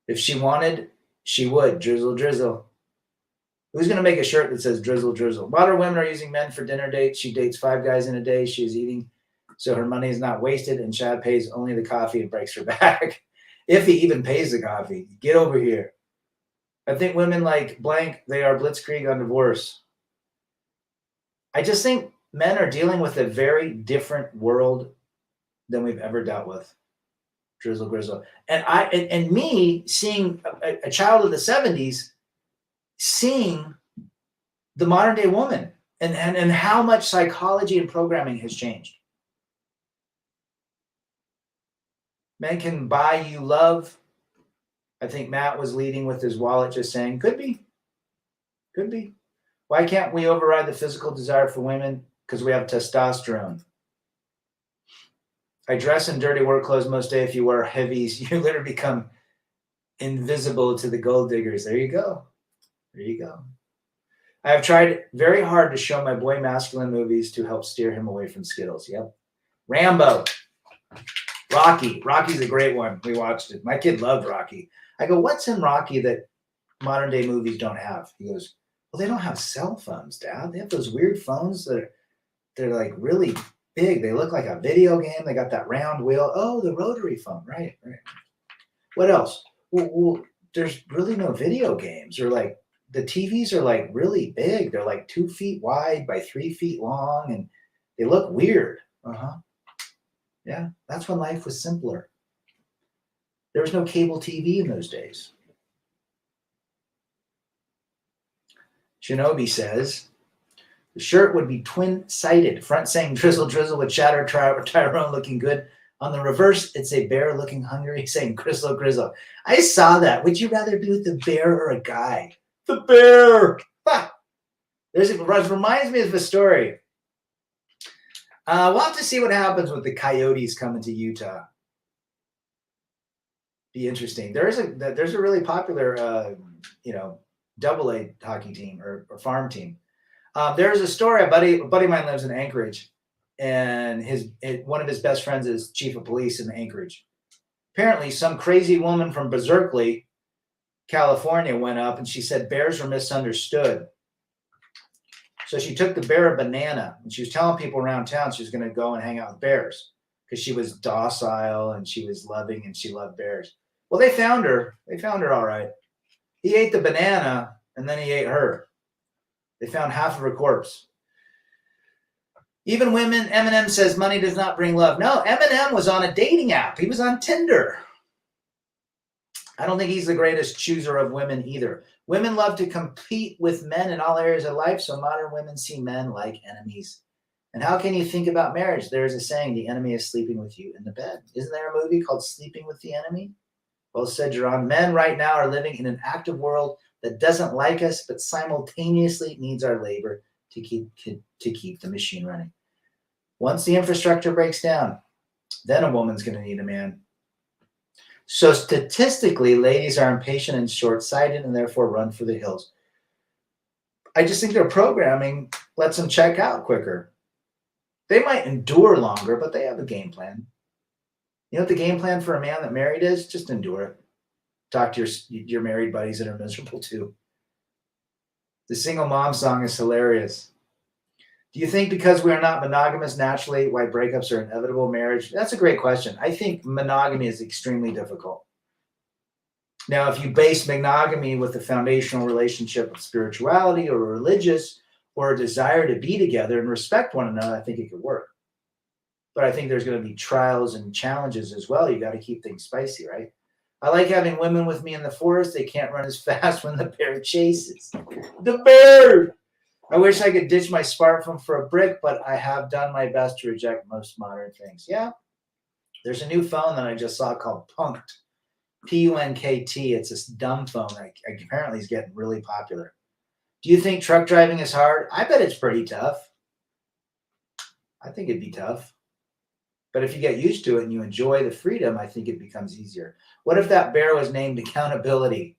If she wanted, she would. Drizzle, drizzle. Who's going to make a shirt that says drizzle, drizzle? Modern women are using men for dinner dates. She dates 5 guys in a day. She is eating, so her money is not wasted, and Chad pays only the coffee and breaks her back. If he even pays the coffee. Get over here. I think women like blank, they are blitzkrieg on divorce. I just think men are dealing with a very different world than we've ever dealt with. Drizzle, grizzle. And me seeing a child of the 70s, seeing the modern day woman and how much psychology and programming has changed. Men can buy you love. I think Matt was leading with his wallet, just saying, could be. Could be. Why can't we override the physical desire for women? Because we have testosterone. I dress in dirty work clothes most day. If you wear heavies, you literally become invisible to the gold diggers. There you go. There you go. I have tried very hard to show my boy masculine movies to help steer him away from Skittles. Yep. Rambo. Rocky. Rocky's a great one. We watched it. My kid loved Rocky. I go, what's in Rocky that modern day movies don't have? He goes, well, they don't have cell phones, Dad. They have those weird phones that they're like really big. They look like a video game. They got that round wheel. Oh, the rotary phone. Right. What else? Well, there's really no video games, or like the TVs are like really big. They're like 2 feet wide by 3 feet long, and they look weird. Yeah, that's when life was simpler. There was no cable TV in those days. Shinobi says, the shirt would be twin-sided. Front saying drizzle, drizzle with Shatter Tyrone looking good. On the reverse, it's a bear looking hungry saying grizzle, grizzle. I saw that. Would you rather be with the bear or a guy? The bear! Ha! It reminds me of a story. We'll have to see what happens with the Coyotes coming to Utah. Be interesting. There's a really popular, AA hockey team or farm team. There's a story. A buddy of mine lives in Anchorage, and one of his best friends is chief of police in Anchorage. Apparently, some crazy woman from Berkeley, California, went up and she said bears are misunderstood. So she took the bear a banana, and she was telling people around town she was going to go and hang out with bears because she was docile and she was loving and she loved bears. Well, they found her. They found her all right. He ate the banana, and then he ate her. They found half of her corpse. Even women, Eminem says money does not bring love. No, Eminem was on a dating app. He was on Tinder. I don't think he's the greatest chooser of women either. Women love to compete with men in all areas of life, so modern women see men like enemies. And how can you think about marriage? There's a saying, the enemy is sleeping with you in the bed. Isn't there a movie called Sleeping with the Enemy? Well said, Jerron. Men right now are living in an active world that doesn't like us, but simultaneously needs our labor to keep the machine running. Once the infrastructure breaks down, then a woman's going to need a man. So statistically, ladies are impatient and short-sighted and therefore run for the hills. I just think their programming lets them check out quicker. They might endure longer, but they have a game plan. You know what the game plan for a man that married is? Just endure it. Talk to your married buddies that are miserable too. The single mom song is hilarious. Do you think because we are not monogamous naturally, why breakups are inevitable marriage? That's a great question. I think monogamy is extremely difficult. Now, if you base monogamy with the foundational relationship of spirituality or religious or a desire to be together and respect one another, I think it could work. But I think there's going to be trials and challenges as well. You got to keep things spicy, right? I like having women with me in the forest. They can't run as fast when the bear chases. The bear! I wish I could ditch my smartphone for a brick, but I have done my best to reject most modern things. Yeah. There's a new phone that I just saw called Punkt. Punkt. It's this dumb phone that apparently is getting really popular. Do you think truck driving is hard? I bet it's pretty tough. I think it'd be tough. But if you get used to it and you enjoy the freedom, I think it becomes easier. What if that bear was named Accountability?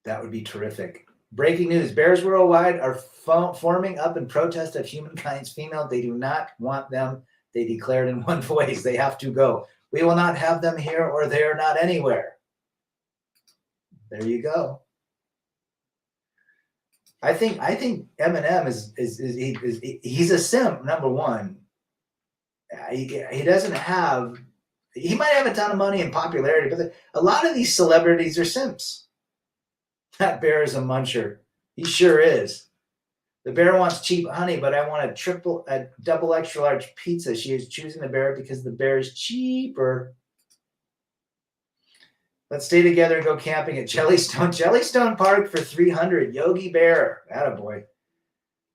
That would be terrific. Breaking news. Bears worldwide are forming up in protest of humankind's female. They do not want them. They declared in one voice. They have to go. We will not have them here or there, not anywhere. There you go. I think Eminem he's a simp, number one. He doesn't have, he might have a ton of money and popularity, but a lot of these celebrities are simps. That bear is a muncher. He sure is. The bear wants cheap honey, but I want a double extra large pizza. She is choosing the bear because the bear is cheaper. Let's stay together and go camping at Jellystone Park for $300. Yogi Bear. Attaboy.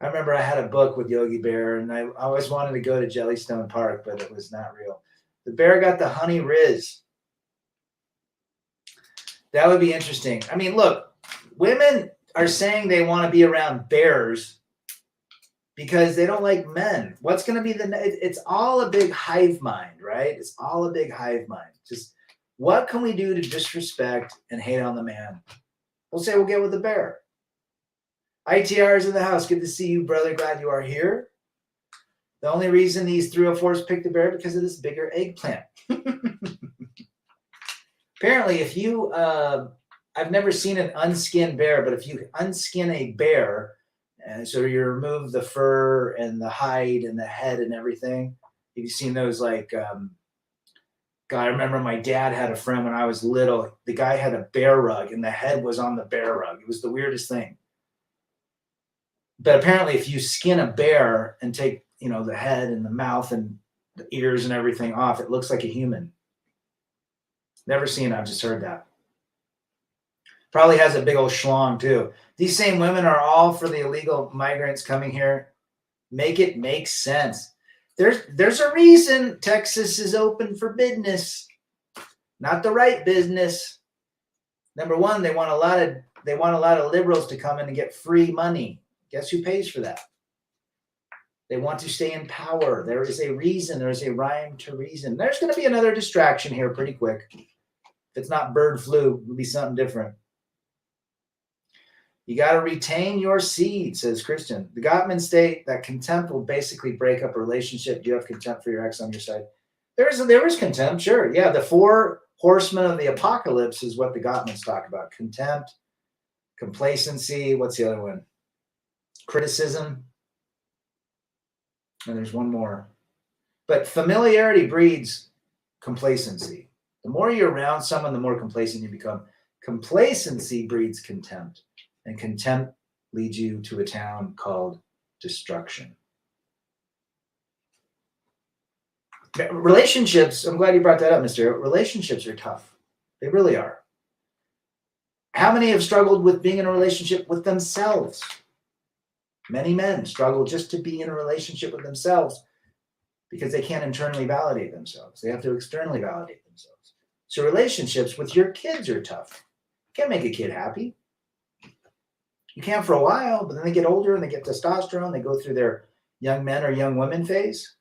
I remember I had a book with Yogi Bear, and I always wanted to go to Jellystone Park, but it was not real. The bear got the honey riz. That would be interesting. I mean, look, women are saying they want to be around bears because they don't like men. What's going to be it's all a big hive mind, right? It's all a big hive mind. Just what can we do to disrespect and hate on the man? We'll say we'll get with the bear. ITR is in the house. Good to see you, brother. Glad you are here. The only reason these 304s picked the bear because of this bigger eggplant. Apparently, if you, I've never seen an unskinned bear, but if you unskin a bear, and so you remove the fur and the hide and the head and everything, you've seen those like, God, I remember my dad had a friend when I was little. The guy had a bear rug and the head was on the bear rug. It was the weirdest thing. But apparently if you skin a bear and take, the head and the mouth and the ears and everything off, it looks like a human. Never seen it. I've just heard that. Probably has a big old schlong too. These same women are all for the illegal migrants coming here. Make it make sense. There's a reason Texas is open for business, not the right business. Number one, they want a lot of liberals to come in and get free money. Guess who pays for that? They want to stay in power. There is a reason. There is a rhyme to reason. There's going to be another distraction here pretty quick. If it's not bird flu, it'll be something different. You got to retain your seed, says Christian. The Gottman state that contempt will basically break up a relationship. Do you have contempt for your ex on your side? There is contempt, sure. Yeah, the 4 horsemen of the apocalypse is what the Gottmans talk about. Contempt, complacency. What's the other one? Criticism. And there's one more. But familiarity breeds complacency. The more you're around someone, the more complacent you become. Complacency breeds contempt. And contempt leads you to a town called destruction. Relationships, I'm glad you brought that up, Mr. Relationships are tough. They really are. How many have struggled with being in a relationship with themselves? Many men struggle just to be in a relationship with themselves because they can't internally validate themselves. They have to externally validate themselves. So relationships with your kids are tough. You can't make a kid happy. You can for a while, but then they get older and they get testosterone. They go through their young men or young women phase.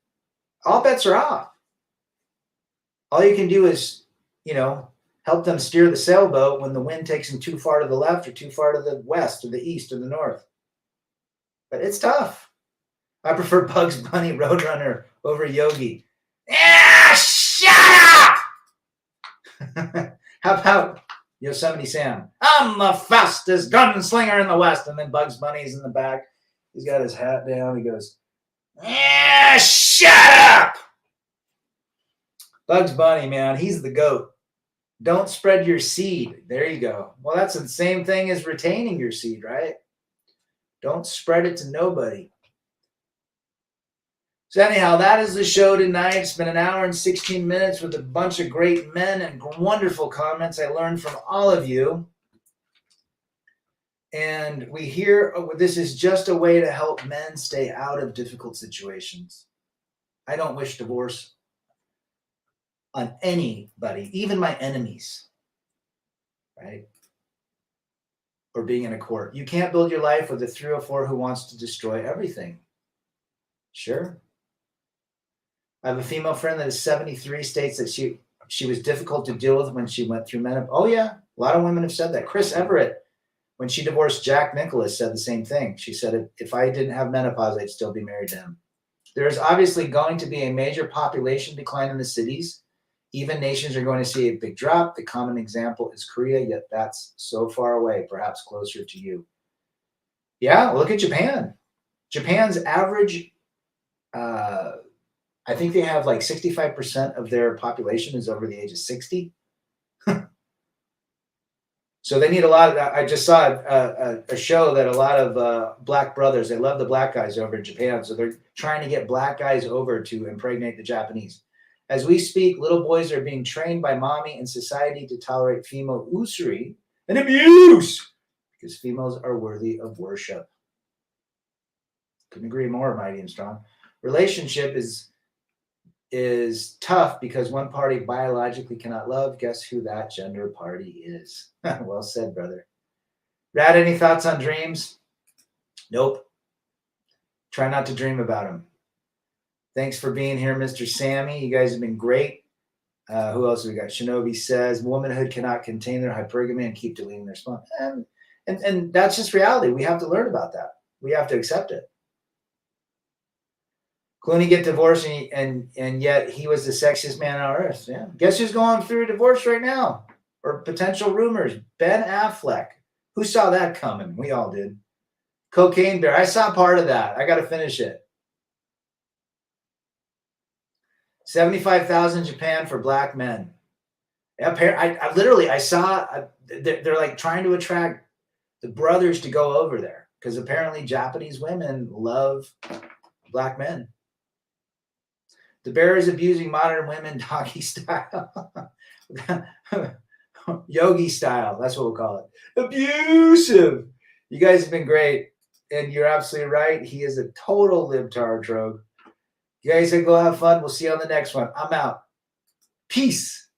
All bets are off. All you can do is, help them steer the sailboat when the wind takes them too far to the left or too far to the west or the east or the north. But it's tough. I prefer Bugs Bunny Roadrunner over Yogi. Shut up! How about Yosemite Sam? I'm the fastest gunslinger in the West. And then Bugs Bunny's in the back. He's got his hat down. He goes, shut up! Bugs Bunny, man, he's the GOAT. Don't spread your seed. There you go. Well, that's the same thing as retaining your seed, right? Don't spread it to nobody. So anyhow, that is the show tonight. It's been an hour and 16 minutes with a bunch of great men and wonderful comments I learned from all of you. And we hear this is just a way to help men stay out of difficult situations. I don't wish divorce on anybody, even my enemies, right? Or being in a court. You can't build your life with a 304 who wants to destroy everything. Sure. I have a female friend that is 73, states that she was difficult to deal with when she went through menopause. Oh, yeah. A lot of women have said that. Chris Everett, when she divorced Jack Nicklaus, said the same thing. She said, if I didn't have menopause, I'd still be married to him. There's obviously going to be a major population decline in the cities Even nations are going to see a big drop. The common example is Korea, yet that's so far away, perhaps closer to you. Yeah, look at Japan. Japan's average, I think they have like 65% of their population is over the age of 60. So they need a lot of that. I just saw a show that a lot of black brothers, they love the black guys over in Japan. So they're trying to get black guys over to impregnate the Japanese. As we speak, little boys are being trained by mommy and society to tolerate female usury and abuse because females are worthy of worship. Couldn't agree more, mighty and strong. Relationship is tough because one party biologically cannot love. Guess who that gender party is? Well said, brother. Rad, any thoughts on dreams? Nope. Try not to dream about them. Thanks for being here, Mr. Sammy. You guys have been great. Who else have we got? Shinobi says, womanhood cannot contain their hypergamy and keep deleting their spawn. And that's just reality. We have to learn about that. We have to accept it. Clooney get divorced and yet he was the sexiest man on earth. Yeah. Guess who's going through a divorce right now? Or potential rumors? Ben Affleck. Who saw that coming? We all did. Cocaine Bear. I saw part of that. I got to finish it. 75,000 Japan for black men. I literally saw they're like trying to attract the brothers to go over there because apparently Japanese women love black men. The bear is abusing modern women doggy style. Yogi style. That's what we'll call it. Abusive. You guys have been great. And you're absolutely right. He is a total libtard drogue. You guys go have fun. We'll see you on the next one. I'm out. Peace.